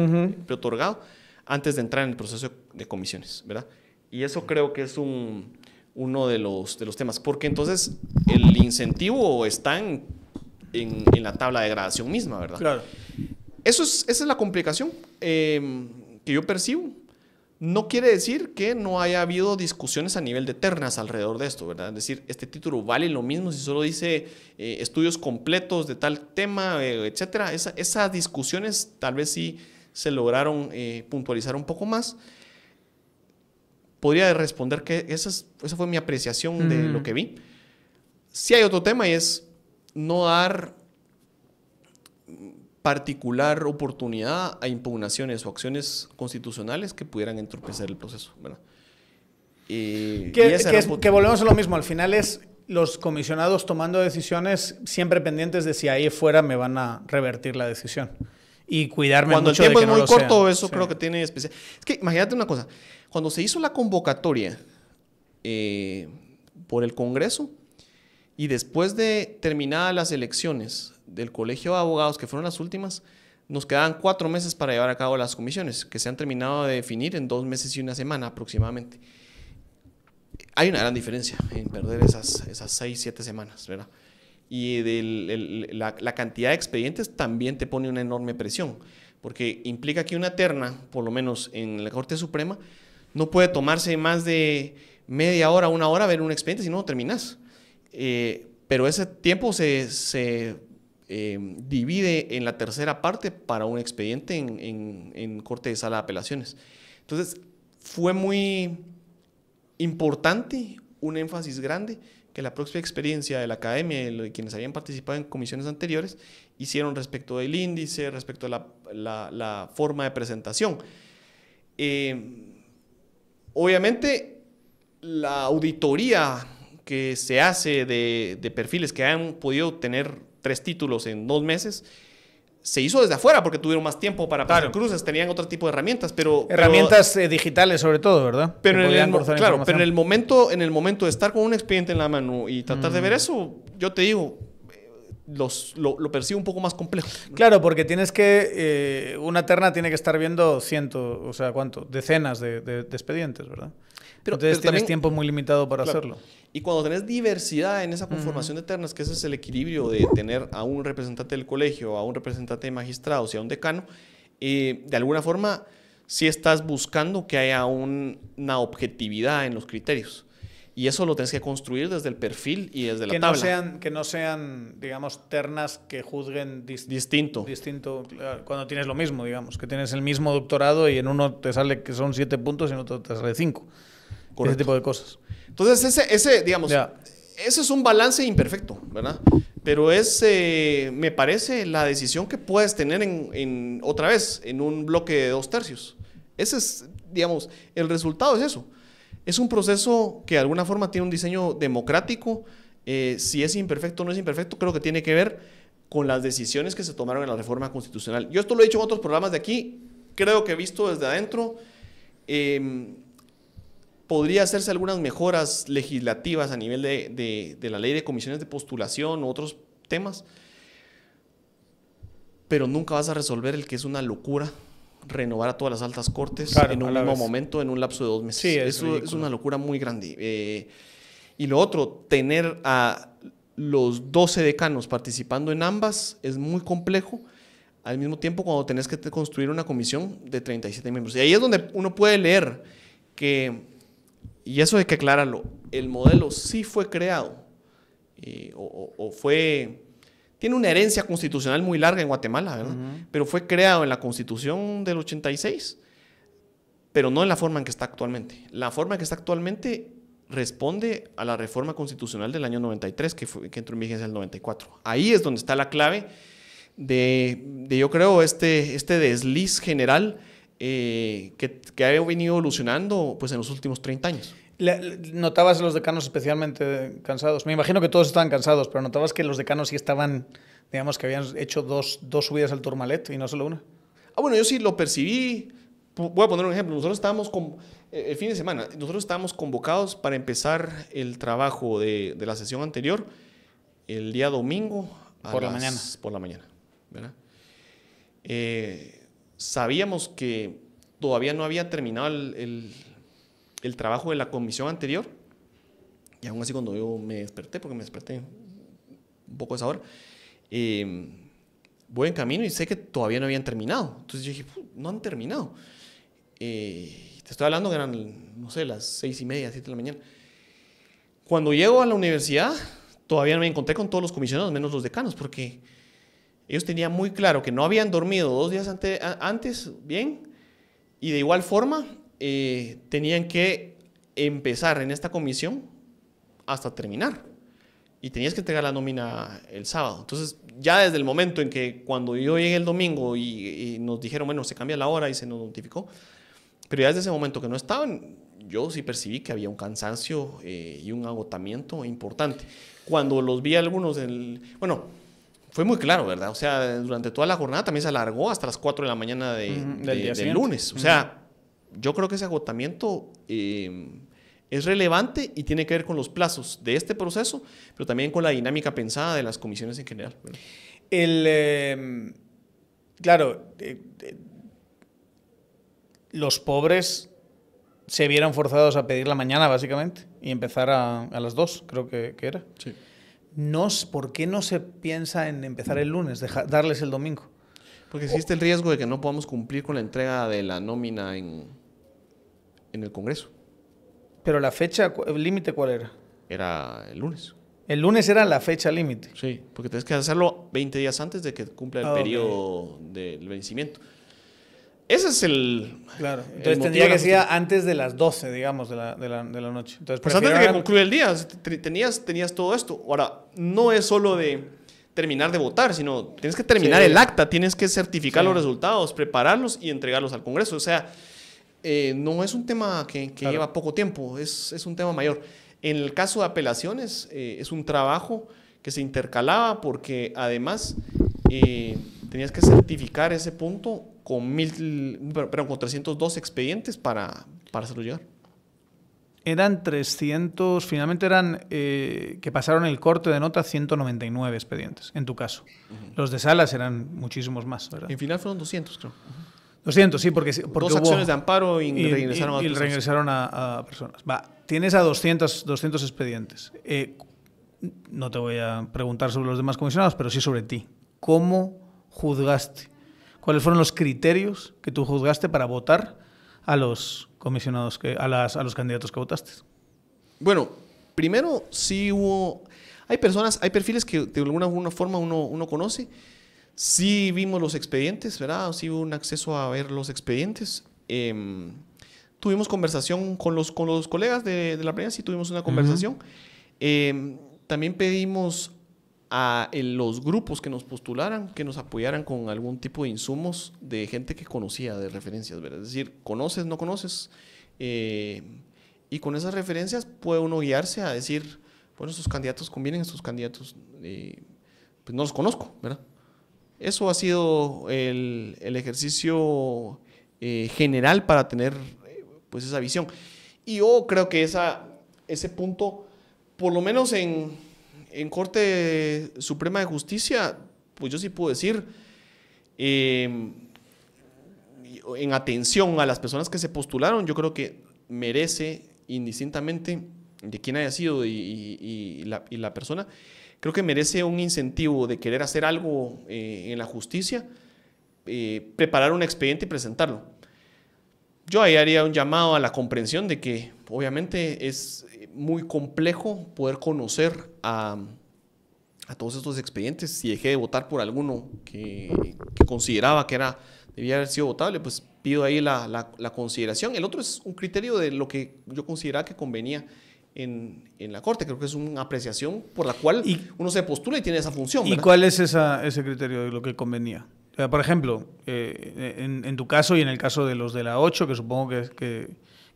preotorgado, antes de entrar en el proceso de comisiones, ¿verdad? Y eso creo que es uno de los temas, porque entonces el incentivo está en la tabla de gradación misma, ¿verdad?
Claro.
Esa es la complicación que yo percibo. No quiere decir que no haya habido discusiones a nivel de ternas alrededor de esto, ¿verdad? Es decir, este título vale lo mismo si solo dice estudios completos de tal tema, etcétera. Esas discusiones tal vez sí se lograron puntualizar un poco más. Podría responder que esa fue mi apreciación de lo que vi. Sí hay otro tema y es no dar particular oportunidad a impugnaciones o acciones constitucionales que pudieran entorpecer el proceso, ¿verdad?
Que volvemos a lo mismo, al final es los comisionados tomando decisiones siempre pendientes de si ahí fuera me van a revertir la decisión y cuidarme
cuando
mucho
el tiempo
de que
es muy
no lo
corto,
sean.
eso
Sí.
creo que tiene especial. Es que imagínate una cosa, cuando se hizo la convocatoria por el Congreso y después de terminadas las elecciones del Colegio de Abogados, que fueron las últimas, nos quedaban 4 meses para llevar a cabo las comisiones, que se han terminado de definir en 2 meses y 1 semana aproximadamente. Hay una gran diferencia en perder esas 6, 7 semanas, ¿verdad? Y la cantidad de expedientes también te pone una enorme presión, porque implica que una terna, por lo menos en la Corte Suprema, no puede tomarse más de media hora, 1 hora ver un expediente, si no, terminas. Pero ese tiempo se divide en la tercera parte para un expediente en Corte de Sala de Apelaciones. Entonces, fue muy importante, un énfasis grande, que la propia experiencia de la academia y de quienes habían participado en comisiones anteriores hicieron respecto del índice, respecto a la forma de presentación. Obviamente, la auditoría que se hace de perfiles que han podido tener 3 títulos en 2 meses, se hizo desde afuera porque tuvieron más tiempo para pasar cruces, tenían otro tipo de herramientas,
herramientas digitales sobre todo, ¿verdad?
Pero en el momento de estar con un expediente en la mano y tratar de ver eso, yo te digo, lo percibo un poco más complejo.
Claro, porque tienes que una terna tiene que estar viendo decenas de expedientes, ¿verdad? Entonces tienes tiempo muy limitado para hacerlo.
Y cuando tenés diversidad en esa conformación de ternas, que ese es el equilibrio de tener a un representante del colegio, a un representante de magistrados y a un decano, de alguna forma sí estás buscando que haya una objetividad en los criterios. Y eso lo tienes que construir desde el perfil y desde la tabla.
Que no sean, digamos, ternas que juzguen
distinto.
Cuando tienes lo mismo, digamos, que tienes el mismo doctorado y en uno te sale que son 7 puntos y en otro te sale 5. Correcto. Ese tipo de cosas.
Entonces, ese es un balance imperfecto, ¿verdad? Pero me parece la decisión que puedes tener otra vez, en un bloque de 2/3. Ese es, digamos, el resultado es eso. Es un proceso que de alguna forma tiene un diseño democrático. Si es imperfecto o no es imperfecto, creo que tiene que ver con las decisiones que se tomaron en la reforma constitucional. Yo esto lo he dicho en otros programas de aquí. Creo que visto desde adentro, podría hacerse algunas mejoras legislativas a nivel de la ley de comisiones de postulación u otros temas, pero nunca vas a resolver el que es una locura renovar a todas las altas cortes en un mismo momento, en un lapso de 2 meses.
Sí,
eso es una locura muy grande. Y lo otro, tener a los 12 decanos participando en ambas es muy complejo, al mismo tiempo cuando tenés que construir una comisión de 37 miembros. Y ahí es donde uno puede leer que, y eso hay que aclararlo, el modelo sí fue creado o fue tiene una herencia constitucional muy larga en Guatemala, ¿verdad? Pero fue creado en la Constitución del 86, pero no en la forma en que está actualmente. La forma en que está actualmente responde a la reforma constitucional del año 93, que entró en vigencia en el 94. Ahí es donde está la clave de yo creo, este desliz general que ha venido evolucionando pues, en los últimos 30 años.
¿Notabas a los decanos especialmente cansados? Me imagino que todos estaban cansados, pero ¿notabas que los decanos sí estaban, digamos, que habían hecho dos subidas al Tourmalet y no solo una?
Bueno, yo sí lo percibí. Voy a poner un ejemplo. Nosotros estábamos el fin de semana, nosotros estábamos convocados para empezar el trabajo de la sesión anterior el día domingo
por la mañana.
Por la mañana, ¿verdad? Sabíamos que todavía no había terminado el trabajo de la comisión anterior, y aún así cuando yo me desperté, porque me desperté un poco a esa hora, voy en camino y sé que todavía no habían terminado. Entonces yo dije, no han terminado. Te estoy hablando que eran, no sé, las 6:30, 7 de la mañana. Cuando llego a la universidad, todavía no me encontré con todos los comisionados, menos los decanos, porque ellos tenían muy claro que no habían dormido 2 días antes bien, y de igual forma tenían que empezar en esta comisión hasta terminar. Y tenías que entregar la nómina el sábado. Entonces, ya desde el momento en que cuando yo llegué el domingo y nos dijeron, bueno, se cambia la hora y se nos notificó, pero ya desde ese momento que no estaban, yo sí percibí que había un cansancio y un agotamiento importante. Cuando los vi algunos, bueno, fue muy claro, ¿verdad? O sea, durante toda la jornada también se alargó hasta las 4 de la mañana del lunes. O sea, yo creo que ese agotamiento es relevante y tiene que ver con los plazos de este proceso, pero también con la dinámica pensada de las comisiones en general.
Claro, los pobres se vieron forzados a pedir la mañana, básicamente, y empezar a las 2, creo que era.
Sí.
¿Por qué no se piensa en empezar el lunes, darles el domingo?
Porque existe el riesgo de que no podamos cumplir con la entrega de la nómina en el Congreso.
Pero la fecha, ¿el límite cuál era?
Era el lunes.
El lunes era la fecha límite.
Sí, porque tienes que hacerlo 20 días antes de que cumpla el periodo del vencimiento. Ese es el...
Claro, entonces tendría que ser antes de las 12, digamos, de la noche. Entonces,
pues antes de que concluya el día, tenías todo esto. Ahora, no es solo de terminar de votar, sino tienes que terminar el acta, tienes que certificar los resultados, prepararlos y entregarlos al Congreso. O sea, no es un tema que lleva poco tiempo, es un tema mayor. En el caso de apelaciones, es un trabajo que se intercalaba porque además tenías que certificar ese punto con 302 expedientes para hacerlo llegar.
Eran 300, finalmente eran que pasaron el corte de nota 199 expedientes, en tu caso. Los de Salas eran muchísimos más, ¿verdad?
En final fueron 200, creo.
200, sí, porque
2 acciones de amparo y
reingresaron a personas. Tienes a 200 expedientes. No te voy a preguntar sobre los demás comisionados, pero sí sobre ti. ¿Cómo juzgaste? ¿Cuáles fueron los criterios que tú juzgaste para votar a los comisionados, a los candidatos que votaste?
Bueno, primero sí hubo... Hay perfiles que de alguna forma uno conoce. Sí vimos los expedientes, ¿verdad? Sí hubo un acceso a ver los expedientes. Tuvimos conversación con los colegas de la prensa, sí tuvimos una conversación. También pedimos a los grupos que nos postularan, que nos apoyaran con algún tipo de insumos de gente que conocía, de referencias, ¿verdad? Es decir, conoces, no conoces, y con esas referencias puede uno guiarse a decir, bueno, estos candidatos convienen, estos candidatos pues no los conozco, ¿verdad? Eso ha sido el ejercicio general para tener pues esa visión. Y yo creo que ese punto, por lo menos en Corte Suprema de Justicia, pues yo sí puedo decir, en atención a las personas que se postularon, yo creo que merece, indistintamente de quién haya sido y la persona, creo que merece un incentivo de querer hacer algo en la justicia, preparar un expediente y presentarlo. Yo ahí haría un llamado a la comprensión de que obviamente es muy complejo poder conocer a a todos estos expedientes. Si dejé de votar por alguno que consideraba que debía haber sido votable, pues pido ahí la consideración. El otro es un criterio de lo que yo consideraba que convenía en la Corte. Creo que es una apreciación por la cual uno se postula y tiene esa función, ¿verdad?
¿Y cuál es ese criterio de lo que convenía? O sea, por ejemplo, en tu caso y en el caso de los de la 8, que supongo que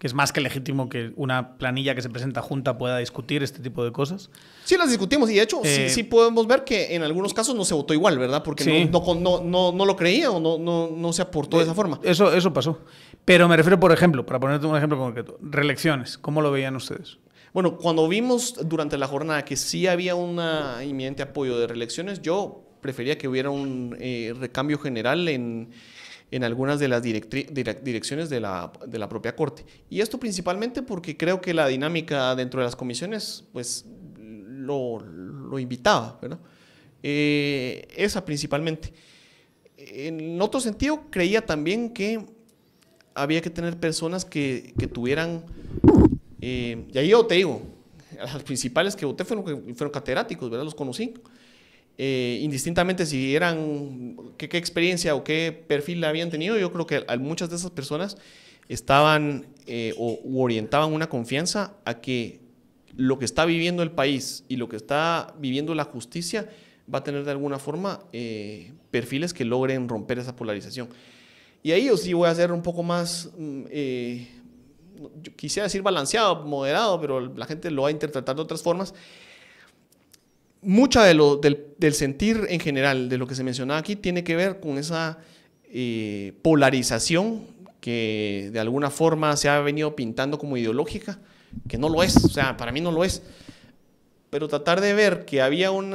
es más que legítimo que una planilla que se presenta junta pueda discutir este tipo de cosas.
Sí, las discutimos y de hecho sí podemos ver que en algunos casos no se votó igual, ¿verdad? Porque
sí.
no lo creía o no se aportó de esa forma.
Eso pasó. Pero me refiero, por ejemplo, para ponerte un ejemplo concreto, reelecciones. ¿Cómo lo veían ustedes?
Bueno, cuando vimos durante la jornada que sí había un inminente apoyo de reelecciones, yo prefería que hubiera un recambio general en algunas de las direcciones de la propia Corte. Y esto principalmente porque creo que la dinámica dentro de las comisiones pues lo invitaba, ¿verdad? Esa principalmente. En otro sentido, creía también que había que tener personas que tuvieran... y ahí yo te digo, los principales que voté fueron catedráticos, ¿verdad? Los conocí. Indistintamente si eran qué experiencia o qué perfil habían tenido, yo creo que muchas de esas personas estaban u orientaban una confianza a que lo que está viviendo el país y lo que está viviendo la justicia va a tener de alguna forma perfiles que logren romper esa polarización. Y ahí yo sí voy a ser un poco más, yo quisiera decir balanceado, moderado, pero la gente lo va a interpretar de otras formas. Mucha del sentir en general de lo que se mencionaba aquí tiene que ver con esa polarización que de alguna forma se ha venido pintando como ideológica, que no lo es, o sea, para mí no lo es. Pero tratar de ver que había un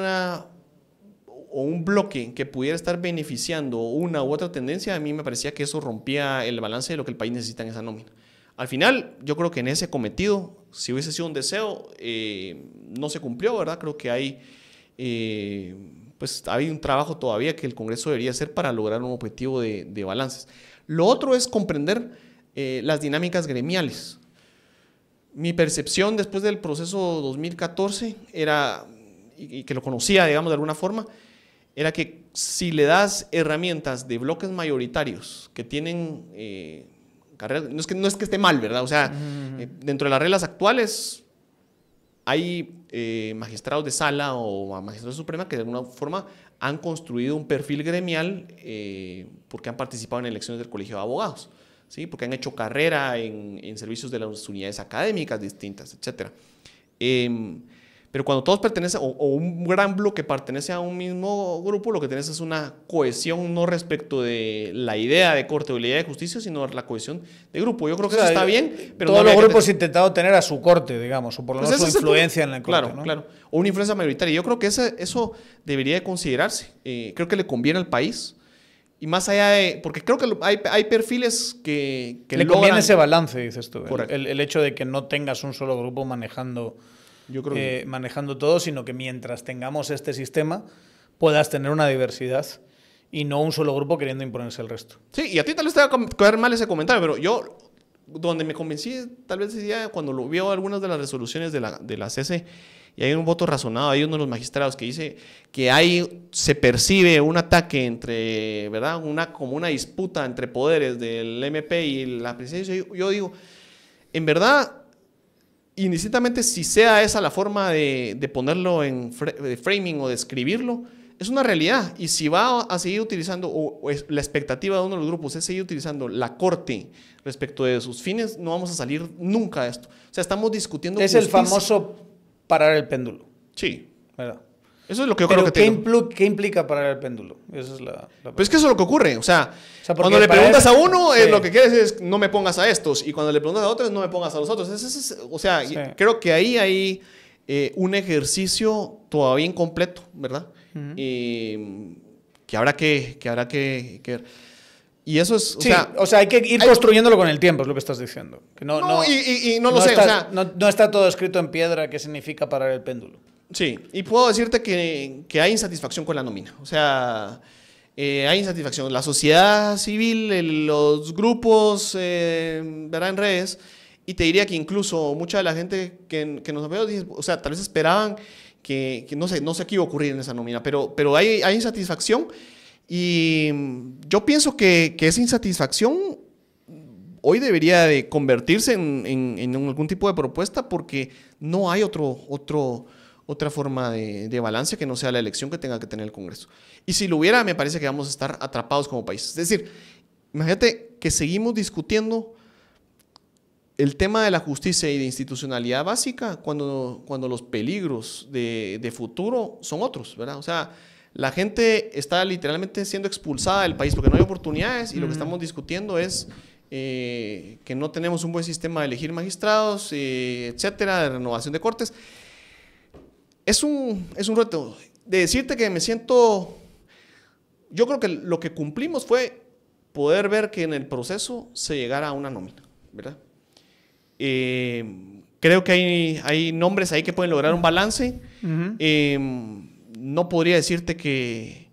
bloque que pudiera estar beneficiando una u otra tendencia, a mí me parecía que eso rompía el balance de lo que el país necesita en esa nómina. Al final, yo creo que en ese cometido, si hubiese sido un deseo, no se cumplió, ¿verdad? Creo que hay un trabajo todavía que el Congreso debería hacer para lograr un objetivo de balances. Lo otro es comprender las dinámicas gremiales. Mi percepción después del proceso 2014 era, y que lo conocía, digamos, de alguna forma, era que si le das herramientas de bloques mayoritarios que tienen... no es que esté mal, ¿verdad? O sea, dentro de las reglas actuales hay magistrados de sala o magistrados de Suprema que de alguna forma han construido un perfil gremial porque han participado en elecciones del Colegio de Abogados, ¿sí? Porque han hecho carrera en servicios de las unidades académicas distintas, etc. Pero cuando todos pertenecen, o un gran bloque pertenece a un mismo grupo, lo que tenés es una cohesión no respecto de la idea de corte o la idea de justicia, sino la cohesión de grupo. Yo creo que eso está bien. Pero
todos los grupos intentado tener a su corte, digamos, o por lo menos su influencia en la corte.
Claro,
¿no?
Claro. O una influencia mayoritaria. Yo creo que eso debería de considerarse. Creo que le conviene al país. Y más allá de... Porque creo que hay perfiles que
le conviene ese balance, dices tú.
El
hecho de que no tengas un solo grupo manejando...
Yo creo que...
manejando todo, sino que mientras tengamos este sistema puedas tener una diversidad y no un solo grupo queriendo imponerse el resto.
Sí, y a ti tal vez te va a caer mal ese comentario, pero yo, donde me convencí, tal vez decía cuando lo vio algunas de las resoluciones de la CC, y hay un voto razonado, hay uno de los magistrados que dice que ahí se percibe un ataque entre, ¿verdad? Como una disputa entre poderes del MP y la presidencia. Yo digo, en verdad... Indistintamente si sea esa la forma de ponerlo en framing o de escribirlo, es una realidad. Y si va a seguir utilizando, o la expectativa de uno de los grupos es seguir utilizando la Corte respecto de sus fines, no vamos a salir nunca de esto. O sea, estamos discutiendo...
Es justicia. El famoso parar el péndulo.
Sí.
¿Verdad?
Eso es lo que yo creo que tengo.
¿Qué implica parar el péndulo? Esa es la
pues es que eso es lo que ocurre. O sea cuando le preguntas a uno, sí. Lo que quieres es no me pongas a estos. Y cuando le preguntas a otros, no me pongas a los otros. O sea, sí. Creo que ahí hay un ejercicio todavía incompleto, ¿verdad? Que habrá que ver. Y eso es...
O sea, hay que ir construyéndolo con el tiempo, es lo que estás diciendo. Que no lo sé. No está todo escrito en piedra qué significa parar el péndulo.
Sí, y puedo decirte que hay insatisfacción con la nómina. O sea, hay insatisfacción. La sociedad civil, los grupos, ¿verdad? En redes. Y te diría que incluso mucha de la gente que nos apoyó, o sea, tal vez esperaban que no sé qué iba a ocurrir en esa nómina, pero hay insatisfacción y yo pienso que esa insatisfacción hoy debería de convertirse en algún tipo de propuesta porque no hay otra forma de balance que no sea la elección que tenga que tener el Congreso. Y si lo hubiera, me parece que vamos a estar atrapados como país. Es decir, imagínate que seguimos discutiendo el tema de la justicia y de institucionalidad básica cuando los peligros de futuro son otros, ¿verdad? O sea, la gente está literalmente siendo expulsada del país porque no hay oportunidades y lo que estamos discutiendo es que no tenemos un buen sistema de elegir magistrados, etcétera, de renovación de cortes. Es un reto. De decirte que me siento... Yo creo que lo que cumplimos fue poder ver que en el proceso se llegara a una nómina, ¿verdad? Creo que hay nombres ahí que pueden lograr un balance. No podría decirte que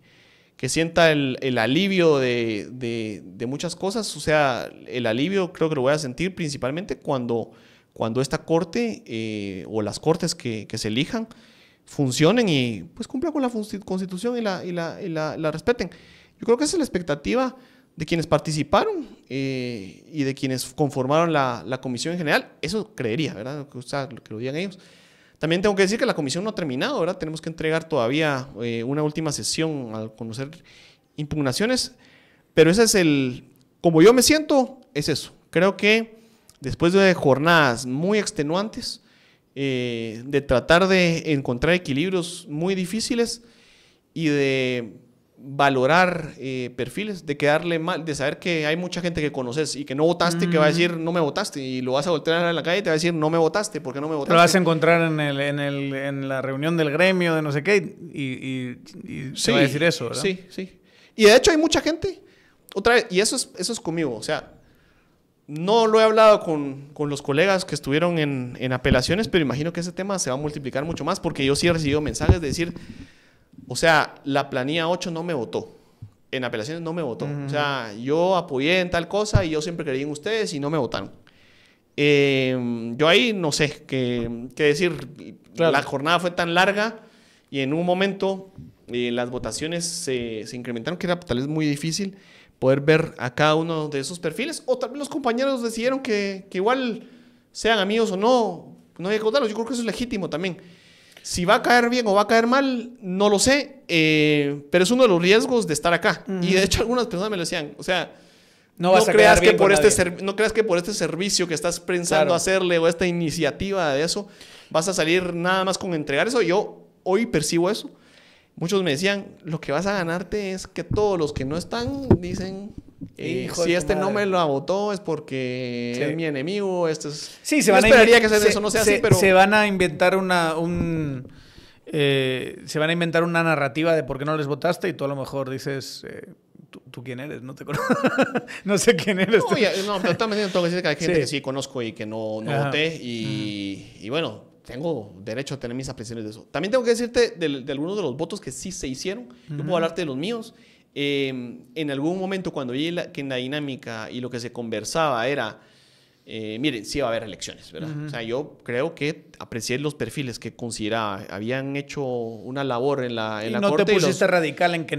sienta el alivio de muchas cosas. O sea, el alivio creo que lo voy a sentir principalmente cuando esta corte o las cortes que se elijan funcionen y pues cumplan con la Constitución y la respeten. Yo creo que esa es la expectativa de quienes participaron y de quienes conformaron la comisión en general. Eso creería, ¿verdad? O sea, que lo digan ellos. También tengo que decir que la comisión no ha terminado, ¿verdad? Tenemos que entregar todavía una última sesión al conocer impugnaciones, pero ese es como yo me siento, es eso. Creo que después de jornadas muy extenuantes, de tratar de encontrar equilibrios muy difíciles y de valorar perfiles, de quedarle mal, de saber que hay mucha gente que conoces y que no votaste, que va a decir no me votaste, y lo vas a voltear a la calle y te va a decir no me votaste, ¿por qué no me votaste?
Te lo vas a encontrar en la reunión del gremio de no sé qué y
sí,
te va a decir eso, ¿verdad?
Sí. Y de hecho hay mucha gente, otra vez, y eso es conmigo, o sea, no lo he hablado con los colegas que estuvieron en apelaciones, pero imagino que ese tema se va a multiplicar mucho más porque yo sí he recibido mensajes de decir, o sea, la planilla 8 no me votó, en apelaciones no me votó, o sea, yo apoyé en tal cosa y yo siempre creí en ustedes y no me votaron. Yo ahí no sé qué decir, claro. La jornada fue tan larga y en un momento las votaciones se incrementaron que era tal vez muy difícil poder ver a cada uno de esos perfiles, o también los compañeros decidieron que igual sean amigos o no hay que votarlos. Yo creo que eso es legítimo también. Si va a caer bien o va a caer mal, no lo sé, pero es uno de los riesgos de estar acá. Y de hecho algunas personas me lo decían, o sea, no creas que por este servicio que estás pensando hacerle o esta iniciativa de eso, vas a salir nada más con entregar eso. Yo hoy percibo eso. Muchos me decían, lo que vas a ganarte es que todos los que no están dicen, si este no me lo votó es porque es mi enemigo, esto es...
Sí,
yo esperaría que eso no sea así, pero...
Se van a inventar se van a inventar una narrativa de por qué no les votaste y tú a lo mejor dices... ¿Tú quién eres? No te conozco. No sé quién eres.
No, pero también tengo que decir que hay gente que sí conozco y que no voté y bueno... Tengo derecho a tener mis apreciaciones de eso. También tengo que decirte de algunos de los votos que sí se hicieron. Yo puedo hablarte de los míos. En algún momento cuando vi que en la dinámica y lo que se conversaba era, miren, sí va a haber elecciones, ¿verdad? O sea, yo creo que aprecié los perfiles que consideraba. Habían hecho una labor en la
no
corte.
No te pusiste radical en que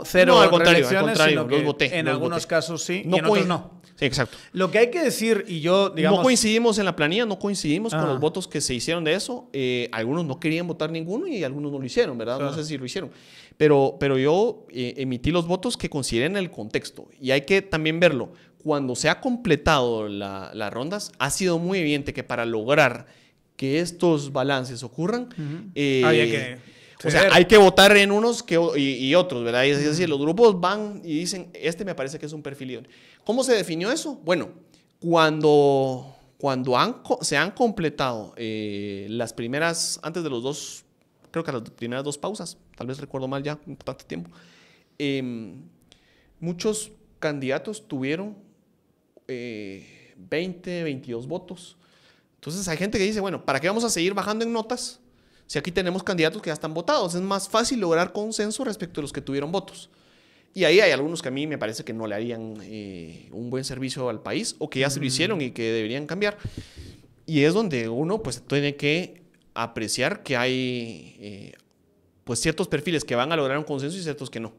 cero
al contrario,
sino que
los voté.
En algunos casos sí y en otros no.
Sí, exacto.
Lo que hay que decir, y yo, digamos...
No coincidimos en la planilla, no coincidimos con los votos que se hicieron de eso. Algunos no querían votar ninguno y algunos no lo hicieron, ¿verdad? Claro. No sé si lo hicieron. Pero yo emití los votos que consideré en el contexto. Y hay que también verlo. Cuando se ha completado las rondas, ha sido muy evidente que para lograr que estos balances ocurran...
había que...
O sea, hay que votar en unos y otros, ¿verdad? Es decir, los grupos van y dicen, me parece que es un perfil idóneo. ¿Cómo se definió eso? Bueno, cuando se han completado las primeras, antes de los dos, creo que las primeras dos pausas, tal vez recuerdo mal ya, en tanto tiempo, muchos candidatos tuvieron 20, 22 votos. Entonces hay gente que dice, bueno, ¿para qué vamos a seguir bajando en notas? Si aquí tenemos candidatos que ya están votados, es más fácil lograr consenso respecto a los que tuvieron votos. Y ahí hay algunos que a mí me parece que no le harían un buen servicio al país o que ya se lo hicieron y que deberían cambiar. Y es donde uno pues tiene que apreciar que hay pues ciertos perfiles que van a lograr un consenso y ciertos que no.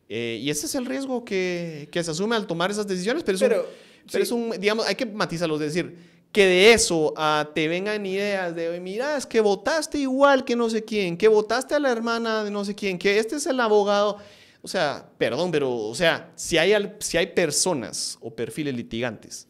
Y ese es el riesgo que se asume al tomar esas decisiones, pero es un, digamos, hay que matizarlos, es decir, que de eso te vengan ideas de, mira, es que votaste igual que no sé quién, que votaste a la hermana de no sé quién, que este es el abogado. O sea, perdón, pero, o sea, si hay personas o perfiles litigantes,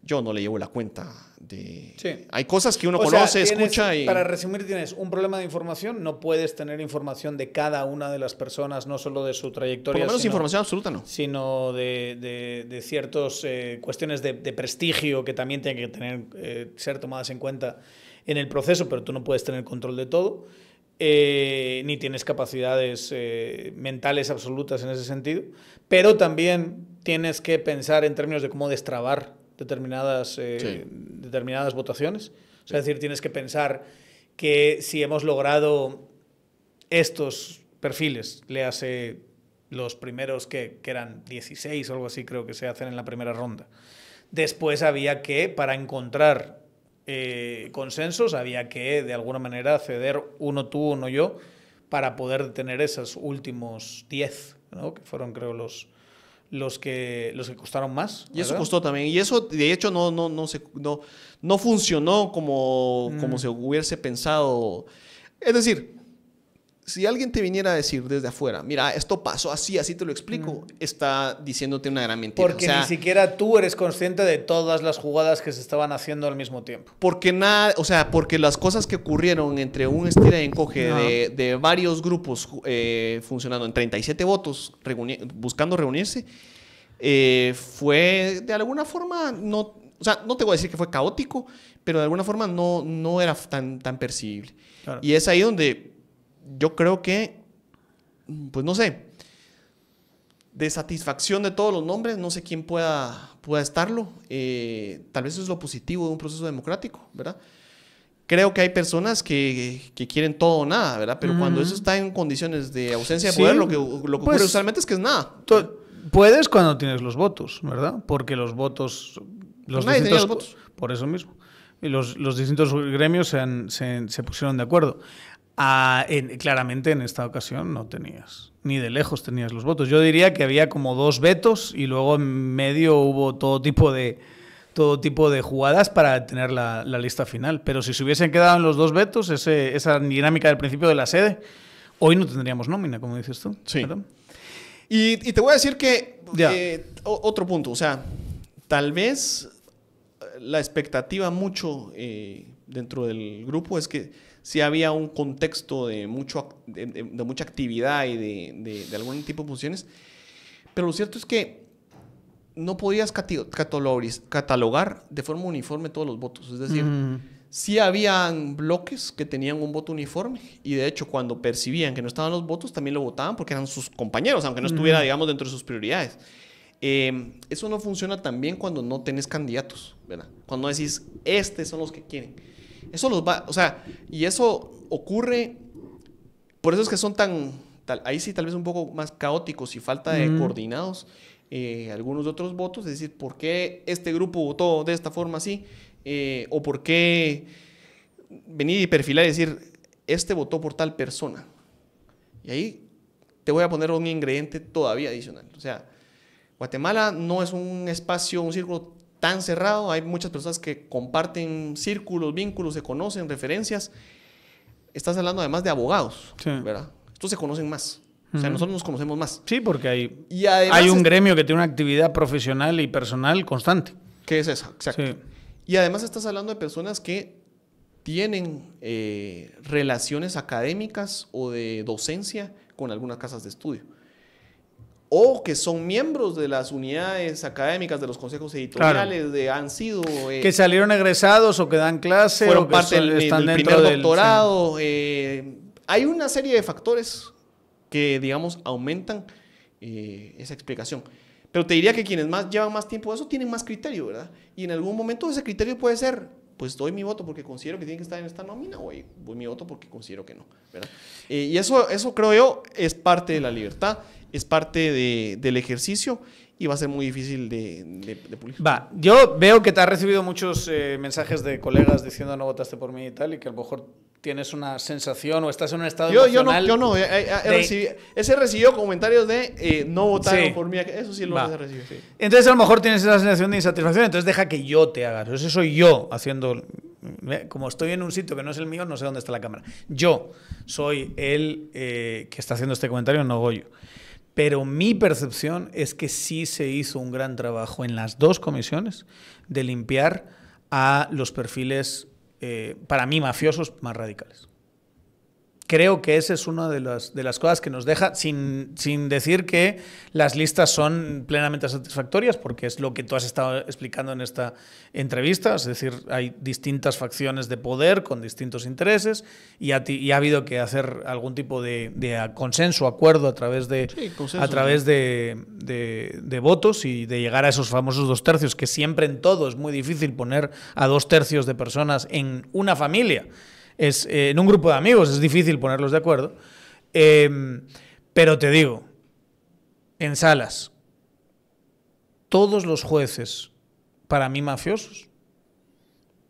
yo no le llevo la cuenta de...
Sí.
Hay cosas que uno conoce, escucha y...
Para resumir, tienes un problema de información, no puedes tener información de cada una de las personas, no solo de su trayectoria.
Por lo menos información absoluta, ¿no?
Sino de ciertas cuestiones de prestigio que también tienen que tener, ser tomadas en cuenta en el proceso, pero tú no puedes tener control de todo. Ni tienes capacidades mentales absolutas en ese sentido, pero también tienes que pensar en términos de cómo destrabar determinadas votaciones. O sea, es decir, tienes que pensar que si hemos logrado estos perfiles, léase los primeros que eran 16 o algo así, creo que se hacen en la primera ronda. Después había que, para encontrar consensos, había que de alguna manera ceder uno tú, uno yo, para poder tener esos últimos 10, ¿no? Que fueron, creo, los que costaron más.
Y eso costó también. Y eso, de hecho, no funcionó como se hubiese pensado. Es decir, si alguien te viniera a decir desde afuera, mira, esto pasó así, así te lo explico, está diciéndote una gran mentira.
Porque ni siquiera tú eres consciente de todas las jugadas que se estaban haciendo al mismo tiempo.
Porque las cosas que ocurrieron entre un estira y encoge de varios grupos funcionando en 37 votos, buscando reunirse, fue de alguna forma, no te voy a decir que fue caótico, pero de alguna forma no era tan percibible. Claro. Y es ahí donde yo creo que, pues no sé, de satisfacción de todos los nombres, no sé quién pueda estarlo. Tal vez eso es lo positivo de un proceso democrático, ¿verdad? Creo que hay personas que quieren todo o nada, ¿verdad? Pero cuando eso está en condiciones de ausencia de poder, lo que ocurre usualmente es que es nada.
Puedes cuando tienes los votos, ¿verdad? Porque los votos...
Nadie tenía los votos.
Por eso mismo. Y los distintos gremios se pusieron de acuerdo. Claramente en esta ocasión no tenías, ni de lejos tenías los votos. Yo diría que había como 2 vetos y luego en medio hubo todo tipo de jugadas para tener la lista final. Pero si se hubiesen quedado en los 2 vetos, esa dinámica del principio de la sede, hoy no tendríamos nómina, como dices tú.
Sí. ¿Verdad? Y te voy a decir que otro punto, o sea, tal vez la expectativa mucho dentro del grupo es que sí había un contexto de mucha actividad y de algún tipo de funciones, pero lo cierto es que no podías catalogar de forma uniforme todos los votos. Es decir, sí habían bloques que tenían un voto uniforme y de hecho cuando percibían que no estaban los votos también lo votaban porque eran sus compañeros, aunque no estuviera, digamos, dentro de sus prioridades. Eso no funciona tan bien cuando no tenés candidatos, ¿verdad? Cuando decís, estos son los que quieren. Eso y eso ocurre, por eso es que son ahí sí tal vez un poco más caóticos y falta de coordinados algunos de otros votos, es decir, ¿por qué este grupo votó de esta forma así? O ¿por qué venir y perfilar y decir, este votó por tal persona? Y ahí te voy a poner un ingrediente todavía adicional. O sea, Guatemala no es un espacio, un círculo tan cerrado, hay muchas personas que comparten círculos, vínculos, se conocen, referencias. Estás hablando además de abogados, sí, ¿verdad? Estos se conocen más. O sea, nosotros nos conocemos más.
Sí, porque hay un gremio que tiene una actividad profesional y personal constante.
¿Qué es eso? Exacto. Sí. Y además estás hablando de personas que tienen relaciones académicas o de docencia con algunas casas de estudio. O que son miembros de las unidades académicas de los consejos editoriales, claro, han sido...
que salieron egresados o que dan clase.
Fueron
o que
parte del primer doctorado.
Sí.
Hay una serie de factores que, digamos, aumentan esa explicación. Pero te diría que quienes llevan más tiempo eso tienen más criterio, ¿verdad? Y en algún momento ese criterio puede ser, pues doy mi voto porque considero que tiene que estar en esta nómina, o doy mi voto porque considero que no, ¿verdad? Y eso creo yo es parte de la libertad, es parte del ejercicio y va a ser muy difícil de pulir.
Yo veo que te has recibido muchos mensajes de colegas diciendo no votaste por mí y tal, y que a lo mejor tienes una sensación o estás en un estado
Yo
emocional.
no. Ese recibió comentarios de no votaron por mí. Eso sí lo recibió. Sí.
Entonces a lo mejor tienes esa sensación de insatisfacción, entonces deja que yo te haga. Entonces soy yo haciendo... Como estoy en un sitio que no es el mío, no sé dónde está la cámara. Yo soy el que está haciendo este comentario, no Goyo. Pero mi percepción es que sí se hizo un gran trabajo en las dos comisiones de limpiar a los perfiles, para mí, mafiosos más radicales. Creo que esa es una de las cosas que nos deja, sin decir que las listas son plenamente satisfactorias, porque es lo que tú has estado explicando en esta entrevista, es decir, hay distintas facciones de poder con distintos intereses y ha habido que hacer algún tipo de consenso, acuerdo a través de votos y de llegar a esos famosos 2 tercios, que siempre en todo es muy difícil poner a 2 tercios de personas en una familia. En un grupo de amigos es difícil ponerlos de acuerdo, pero te digo, en Salas, todos los jueces, para mí mafiosos,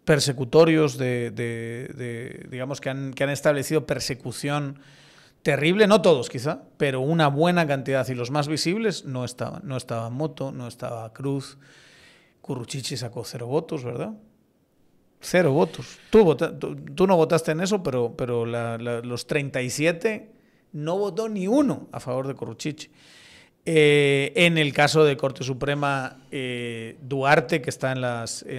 persecutorios digamos que han establecido persecución terrible, no todos quizá, pero una buena cantidad, y los más visibles no estaban. No estaba Moto, no estaba Cruz, Curruchichi sacó 0 votos, ¿verdad? 0 votos. Tú no votaste en eso, pero los 37 no votó ni uno a favor de Curruchichi. En el caso de Corte Suprema, Duarte, que está en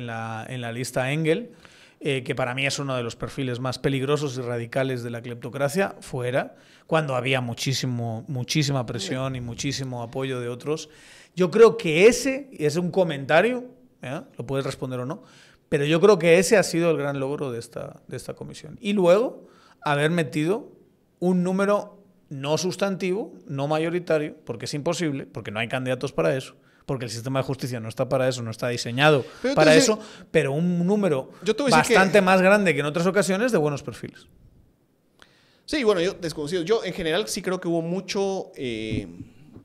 la lista Engel, que para mí es uno de los perfiles más peligrosos y radicales de la cleptocracia, fuera, cuando había muchísima presión y muchísimo apoyo de otros. Yo creo que ese es un comentario, lo puedes responder o no, pero yo creo que ese ha sido el gran logro de esta comisión. Y luego, haber metido un número no sustantivo, no mayoritario, porque es imposible, porque no hay candidatos para eso, porque el sistema de justicia no está para eso, no está diseñado para eso, pero un número bastante más grande que en otras ocasiones de buenos perfiles.
Sí, bueno, yo desconocido. Yo en general sí creo que hubo mucho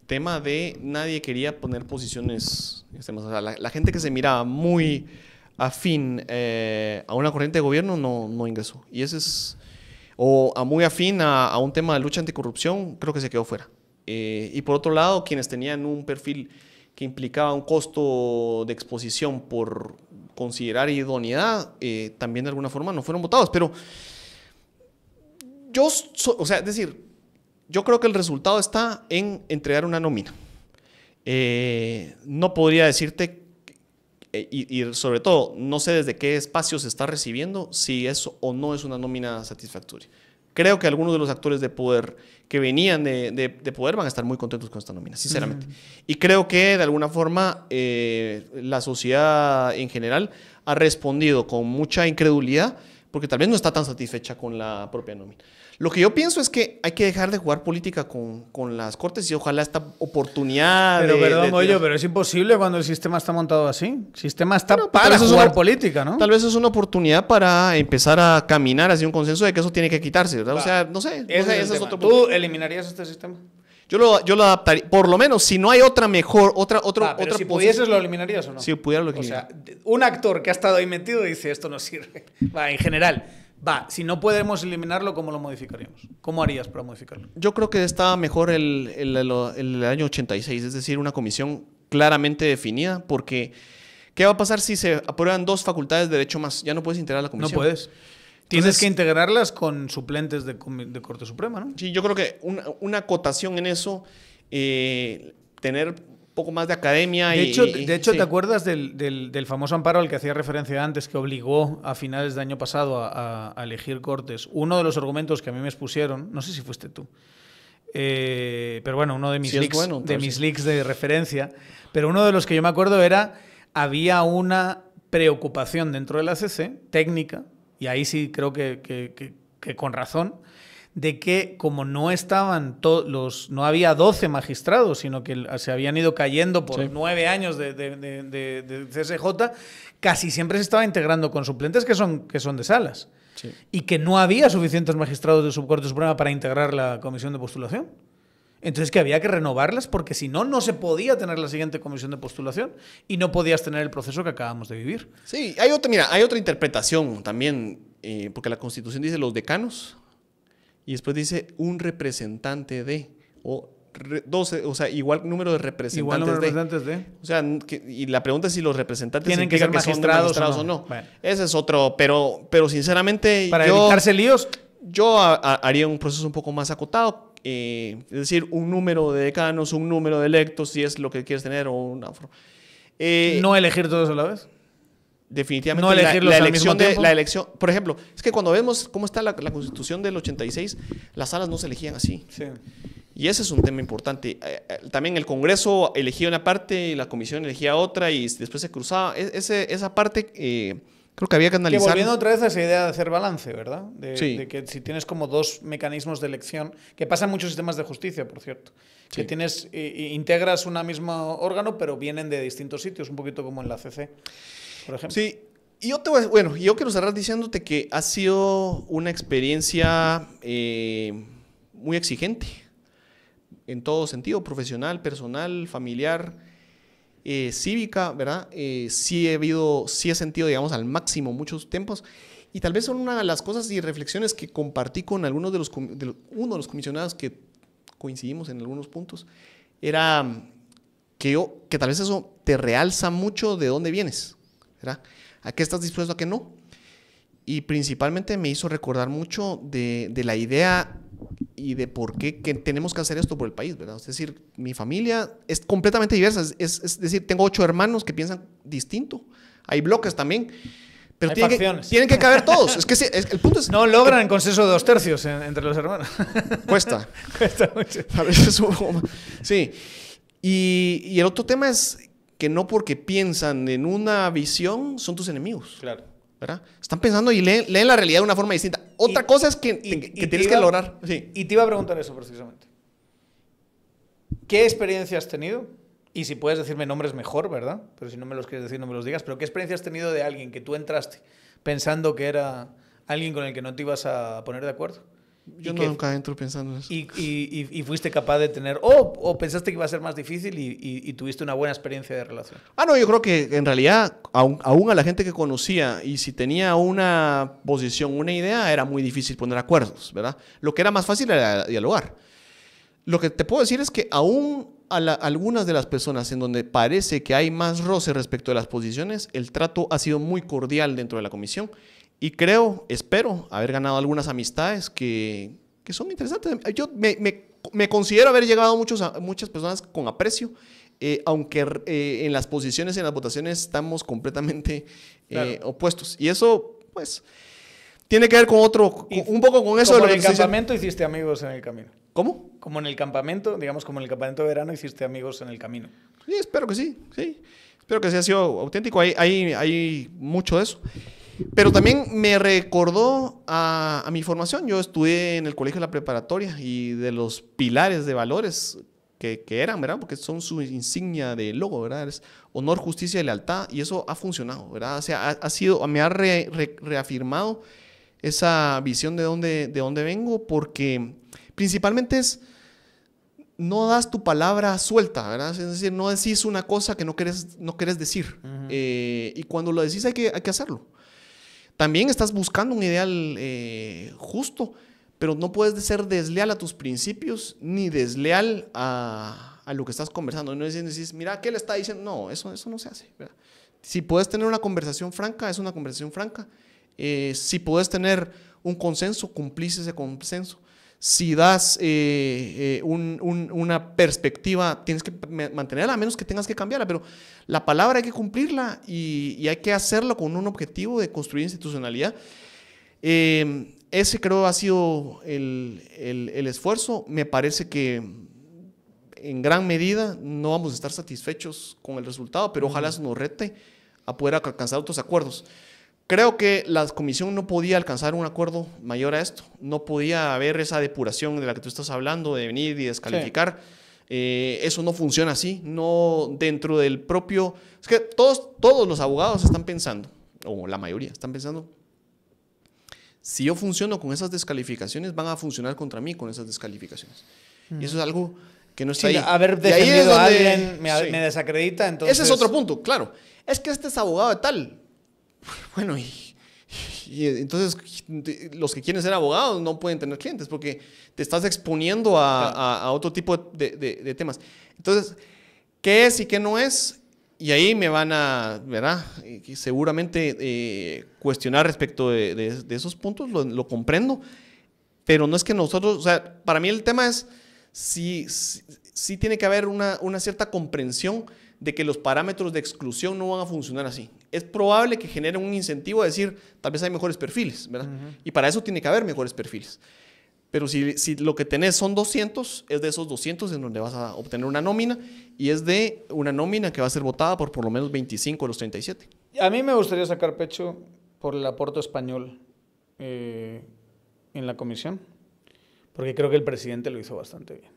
tema de nadie quería poner posiciones. O sea, la gente que se miraba muy afín a una corriente de gobierno no ingresó. Y ese es... O muy afín a un tema de lucha anticorrupción, creo que se quedó fuera. Y por otro lado, quienes tenían un perfil que implicaba un costo de exposición por considerar idoneidad, también de alguna forma no fueron votados. Pero es decir, yo creo que el resultado está en entregar una nómina. No podría decirte, y sobre todo, no sé desde qué espacio se está recibiendo, si eso o no es una nómina satisfactoria. Creo que algunos de los actores de poder que venían de poder van a estar muy contentos con esta nómina, sinceramente. Y creo que de alguna forma la sociedad en general ha respondido con mucha incredulidad, porque tal vez no está tan satisfecha con la propia nómina. Lo que yo pienso es que hay que dejar de jugar política con las cortes y ojalá esta oportunidad...
Pero es imposible cuando el sistema está montado así. El sistema está para jugar política, ¿no?
Tal vez es una oportunidad para empezar a caminar hacia un consenso de que eso tiene que quitarse, ¿verdad? O sea, no sé.
Ese es otro punto. ¿Tú eliminarías este sistema?
Yo lo adaptaría. Por lo menos, si no hay otra mejor,
pero si pudieses, ¿lo eliminarías o no?
Si pudiera, lo eliminaría.
O sea, un actor que ha estado ahí metido dice, esto no sirve. En general... si no podemos eliminarlo, ¿cómo lo modificaríamos? ¿Cómo harías para modificarlo?
Yo creo que estaba mejor el año 86, es decir, una comisión claramente definida, porque ¿qué va a pasar si se aprueban 2 facultades de derecho más? Ya no puedes integrar la comisión.
No puedes. Tienes que integrarlas con suplentes de Corte Suprema, ¿no?
Sí, yo creo que una acotación en eso, tener poco más de academia.
De hecho, sí. ¿Te acuerdas del famoso amparo al que hacía referencia antes, que obligó a finales del año pasado a elegir cortes? Uno de los argumentos que a mí me expusieron, no sé si fuiste tú, pero bueno, uno de mis leaks de referencia, pero uno de los que yo me acuerdo había una preocupación dentro de la CC, técnica, y ahí sí creo que con razón, de que como no estaban no había 12 magistrados, sino que se habían ido cayendo por 9 años de CSJ, casi siempre se estaba integrando con suplentes que son de Salas. Sí. Y que no había suficientes magistrados de Corte Suprema para integrar la comisión de postulación. Entonces que había que renovarlas, porque si no, no se podía tener la siguiente comisión de postulación y no podías tener el proceso que acabamos de vivir.
Sí, hay otra interpretación también porque la Constitución dice los decanos y después dice un representante de, o 12, o sea, igual número de representantes
igual número de representantes de.
O sea, y la pregunta es si los representantes
tienen que ser magistrados
o no.
Bueno.
Ese es otro, pero sinceramente
para evitarse líos,
yo haría un proceso un poco más acotado, es decir, un número de decanos, un número de electos, si es lo que quieres tener, o una
no elegir todos a la vez.
Definitivamente
no elegirlos al mismo tiempo.
la elección, por ejemplo, es que cuando vemos cómo está la Constitución del 86, las salas no se elegían así.
Sí.
Y ese es un tema importante. También el Congreso elegía una parte y la Comisión elegía otra y después se cruzaba. Esa parte creo que había que analizar.
Que volviendo otra vez a esa idea de hacer balance, ¿verdad?
Sí.
De que si tienes como dos mecanismos de elección, que pasa en muchos sistemas de justicia, por cierto, que tienes, integras un mismo órgano, pero vienen de distintos sitios, un poquito como en la CC, por ejemplo.
Sí. Y yo yo quiero cerrar diciéndote que ha sido una experiencia muy exigente en todo sentido, profesional, personal, familiar, cívica, ¿verdad? Sí he sentido, digamos, al máximo muchos tiempos. Y tal vez son una de las cosas y reflexiones que compartí con algunos uno de los comisionados que coincidimos en algunos puntos, era que tal vez eso te realza mucho de dónde vienes, ¿verdad? ¿A qué estás dispuesto, a qué no? Y principalmente me hizo recordar mucho de la idea y de por qué que tenemos que hacer esto por el país, ¿verdad? Es decir, mi familia es completamente diversa, es decir, tengo 8 hermanos que piensan distinto, hay bloques también, pero tienen que caber todos. Es que el punto es...
No logran el consenso de 2/3 entre los hermanos.
Cuesta.
Cuesta mucho.
A veces sí. Y el otro tema es que no porque piensan en una visión son tus enemigos.
Claro.
¿Verdad? Están pensando y leen la realidad de una forma distinta. Otra cosa es que tienes que lograr. Sí.
Y te iba a preguntar eso precisamente. ¿Qué experiencia has tenido? Y si puedes decirme nombres mejor, ¿verdad? Pero si no me los quieres decir, no me los digas. Pero ¿qué experiencia has tenido de alguien que tú entraste pensando que era alguien con el que no te ibas a poner de acuerdo?
Yo nunca entro pensando en eso.
Y fuiste capaz de tener... O pensaste que iba a ser más difícil y tuviste una buena experiencia de relación.
No, yo creo que en realidad, aún a la gente que conocía, y si tenía una posición, una idea, era muy difícil poner acuerdos, ¿verdad? Lo que era más fácil era dialogar. Lo que te puedo decir es que aún algunas de las personas en donde parece que hay más roce respecto de las posiciones, el trato ha sido muy cordial dentro de la comisión. Y espero haber ganado algunas amistades que son interesantes. Yo me considero haber llegado a muchas personas con aprecio, aunque en las posiciones, en las votaciones, estamos completamente opuestos. Y eso, pues, tiene que ver con un poco con eso.
Como en el campamento hiciste amigos en el camino.
¿Cómo?
Como en el campamento, digamos, como en el campamento de verano hiciste amigos en el camino.
Sí, espero que sí. Espero que sí ha sido auténtico. Hay mucho de eso. Pero también me recordó a mi formación. Yo estudié en el colegio de la preparatoria y de los pilares de valores que eran, ¿verdad? Porque son su insignia de logo, ¿verdad? Es honor, justicia y lealtad, y eso ha funcionado, ¿verdad? O sea, me ha reafirmado esa visión de dónde vengo, porque principalmente no das tu palabra suelta, ¿verdad? Es decir, no decís una cosa que no querés decir. Uh-huh. Y cuando lo decís hay que hacerlo. También estás buscando un ideal justo, pero no puedes ser desleal a tus principios ni desleal a lo que estás conversando. No decís, mira, ¿qué le está diciendo? No, eso no se hace, ¿verdad? Si puedes tener una conversación franca, es una conversación franca. Si puedes tener un consenso, cumplís ese consenso. Si das una perspectiva, tienes que mantenerla, a menos que tengas que cambiarla, pero la palabra hay que cumplirla y hay que hacerlo con un objetivo de construir institucionalidad. Ese creo ha sido el esfuerzo. Me parece que en gran medida no vamos a estar satisfechos con el resultado, pero ojalá eso nos rete a poder alcanzar otros acuerdos. Creo que la comisión no podía alcanzar un acuerdo mayor a esto. No podía haber esa depuración de la que tú estás hablando, de venir y descalificar. Sí. Eso no funciona así. No dentro del propio... Es que todos los abogados están pensando, o la mayoría están pensando, si yo funciono con esas descalificaciones, van a funcionar contra mí con esas descalificaciones. Y eso es algo que no está ahí.
Haber defendido a alguien me desacredita, entonces...
Ese es otro punto, claro. Es que este es abogado de tal... Bueno, entonces los que quieren ser abogados no pueden tener clientes porque te estás exponiendo a otro tipo de temas. Entonces, ¿qué es y qué no es? Y ahí me van a, ¿verdad? Seguramente cuestionar respecto de esos puntos, lo comprendo, pero no es que nosotros, o sea, para mí el tema es sí tiene que haber una cierta comprensión de que los parámetros de exclusión no van a funcionar así. Es probable que generen un incentivo a decir, tal vez hay mejores perfiles, ¿verdad? Y para eso tiene que haber mejores perfiles. Pero si lo que tenés son 200, es de esos 200 en donde vas a obtener una nómina y es de una nómina que va a ser votada por lo menos 25 de los 37.
A mí me gustaría sacar pecho por el aporte español en la comisión, porque creo que el presidente lo hizo bastante bien.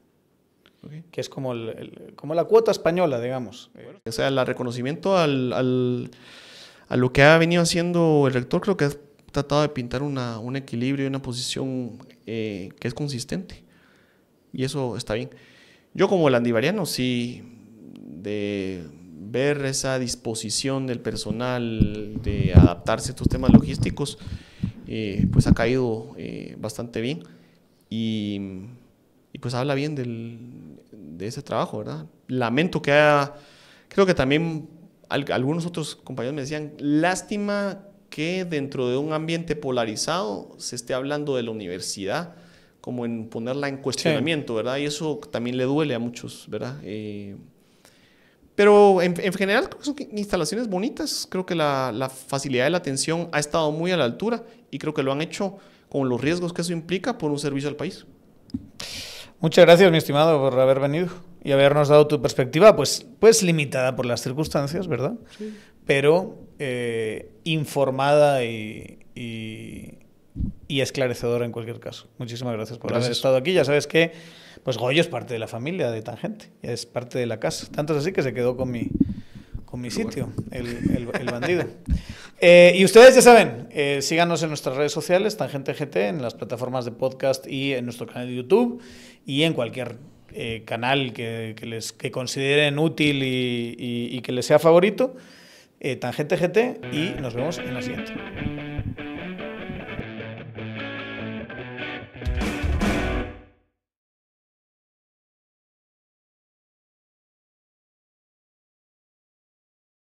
Okay. Que es como la cuota española, digamos.
O sea, el reconocimiento a lo que ha venido haciendo el rector, creo que ha tratado de pintar un equilibrio y una posición que es consistente. Y eso está bien. Yo como landivariano, sí, de ver esa disposición del personal de adaptarse a estos temas logísticos, pues ha caído bastante bien. Y pues habla bien de ese trabajo, ¿verdad? Lamento que creo que también algunos otros compañeros me decían, lástima que dentro de un ambiente polarizado se esté hablando de la universidad como en ponerla en cuestionamiento, sí, ¿verdad? Y eso también le duele a muchos, ¿verdad? Pero en general creo que son instalaciones bonitas, creo que la facilidad de la atención ha estado muy a la altura y creo que lo han hecho con los riesgos que eso implica por un servicio al país.
Muchas gracias, mi estimado, por haber venido y habernos dado tu perspectiva, pues limitada por las circunstancias, ¿verdad? Sí. Pero informada y esclarecedora en cualquier caso. Muchísimas gracias por haber estado aquí. Ya sabes que pues Goyo es parte de la familia de Tangente, es parte de la casa. Tanto es así que se quedó con mi sitio, el bandido. Y ustedes ya saben, síganos en nuestras redes sociales, Tangente GT, en las plataformas de podcast y en nuestro canal de YouTube y en cualquier canal que consideren útil y que les sea favorito. Tangente GT y nos vemos en la siguiente.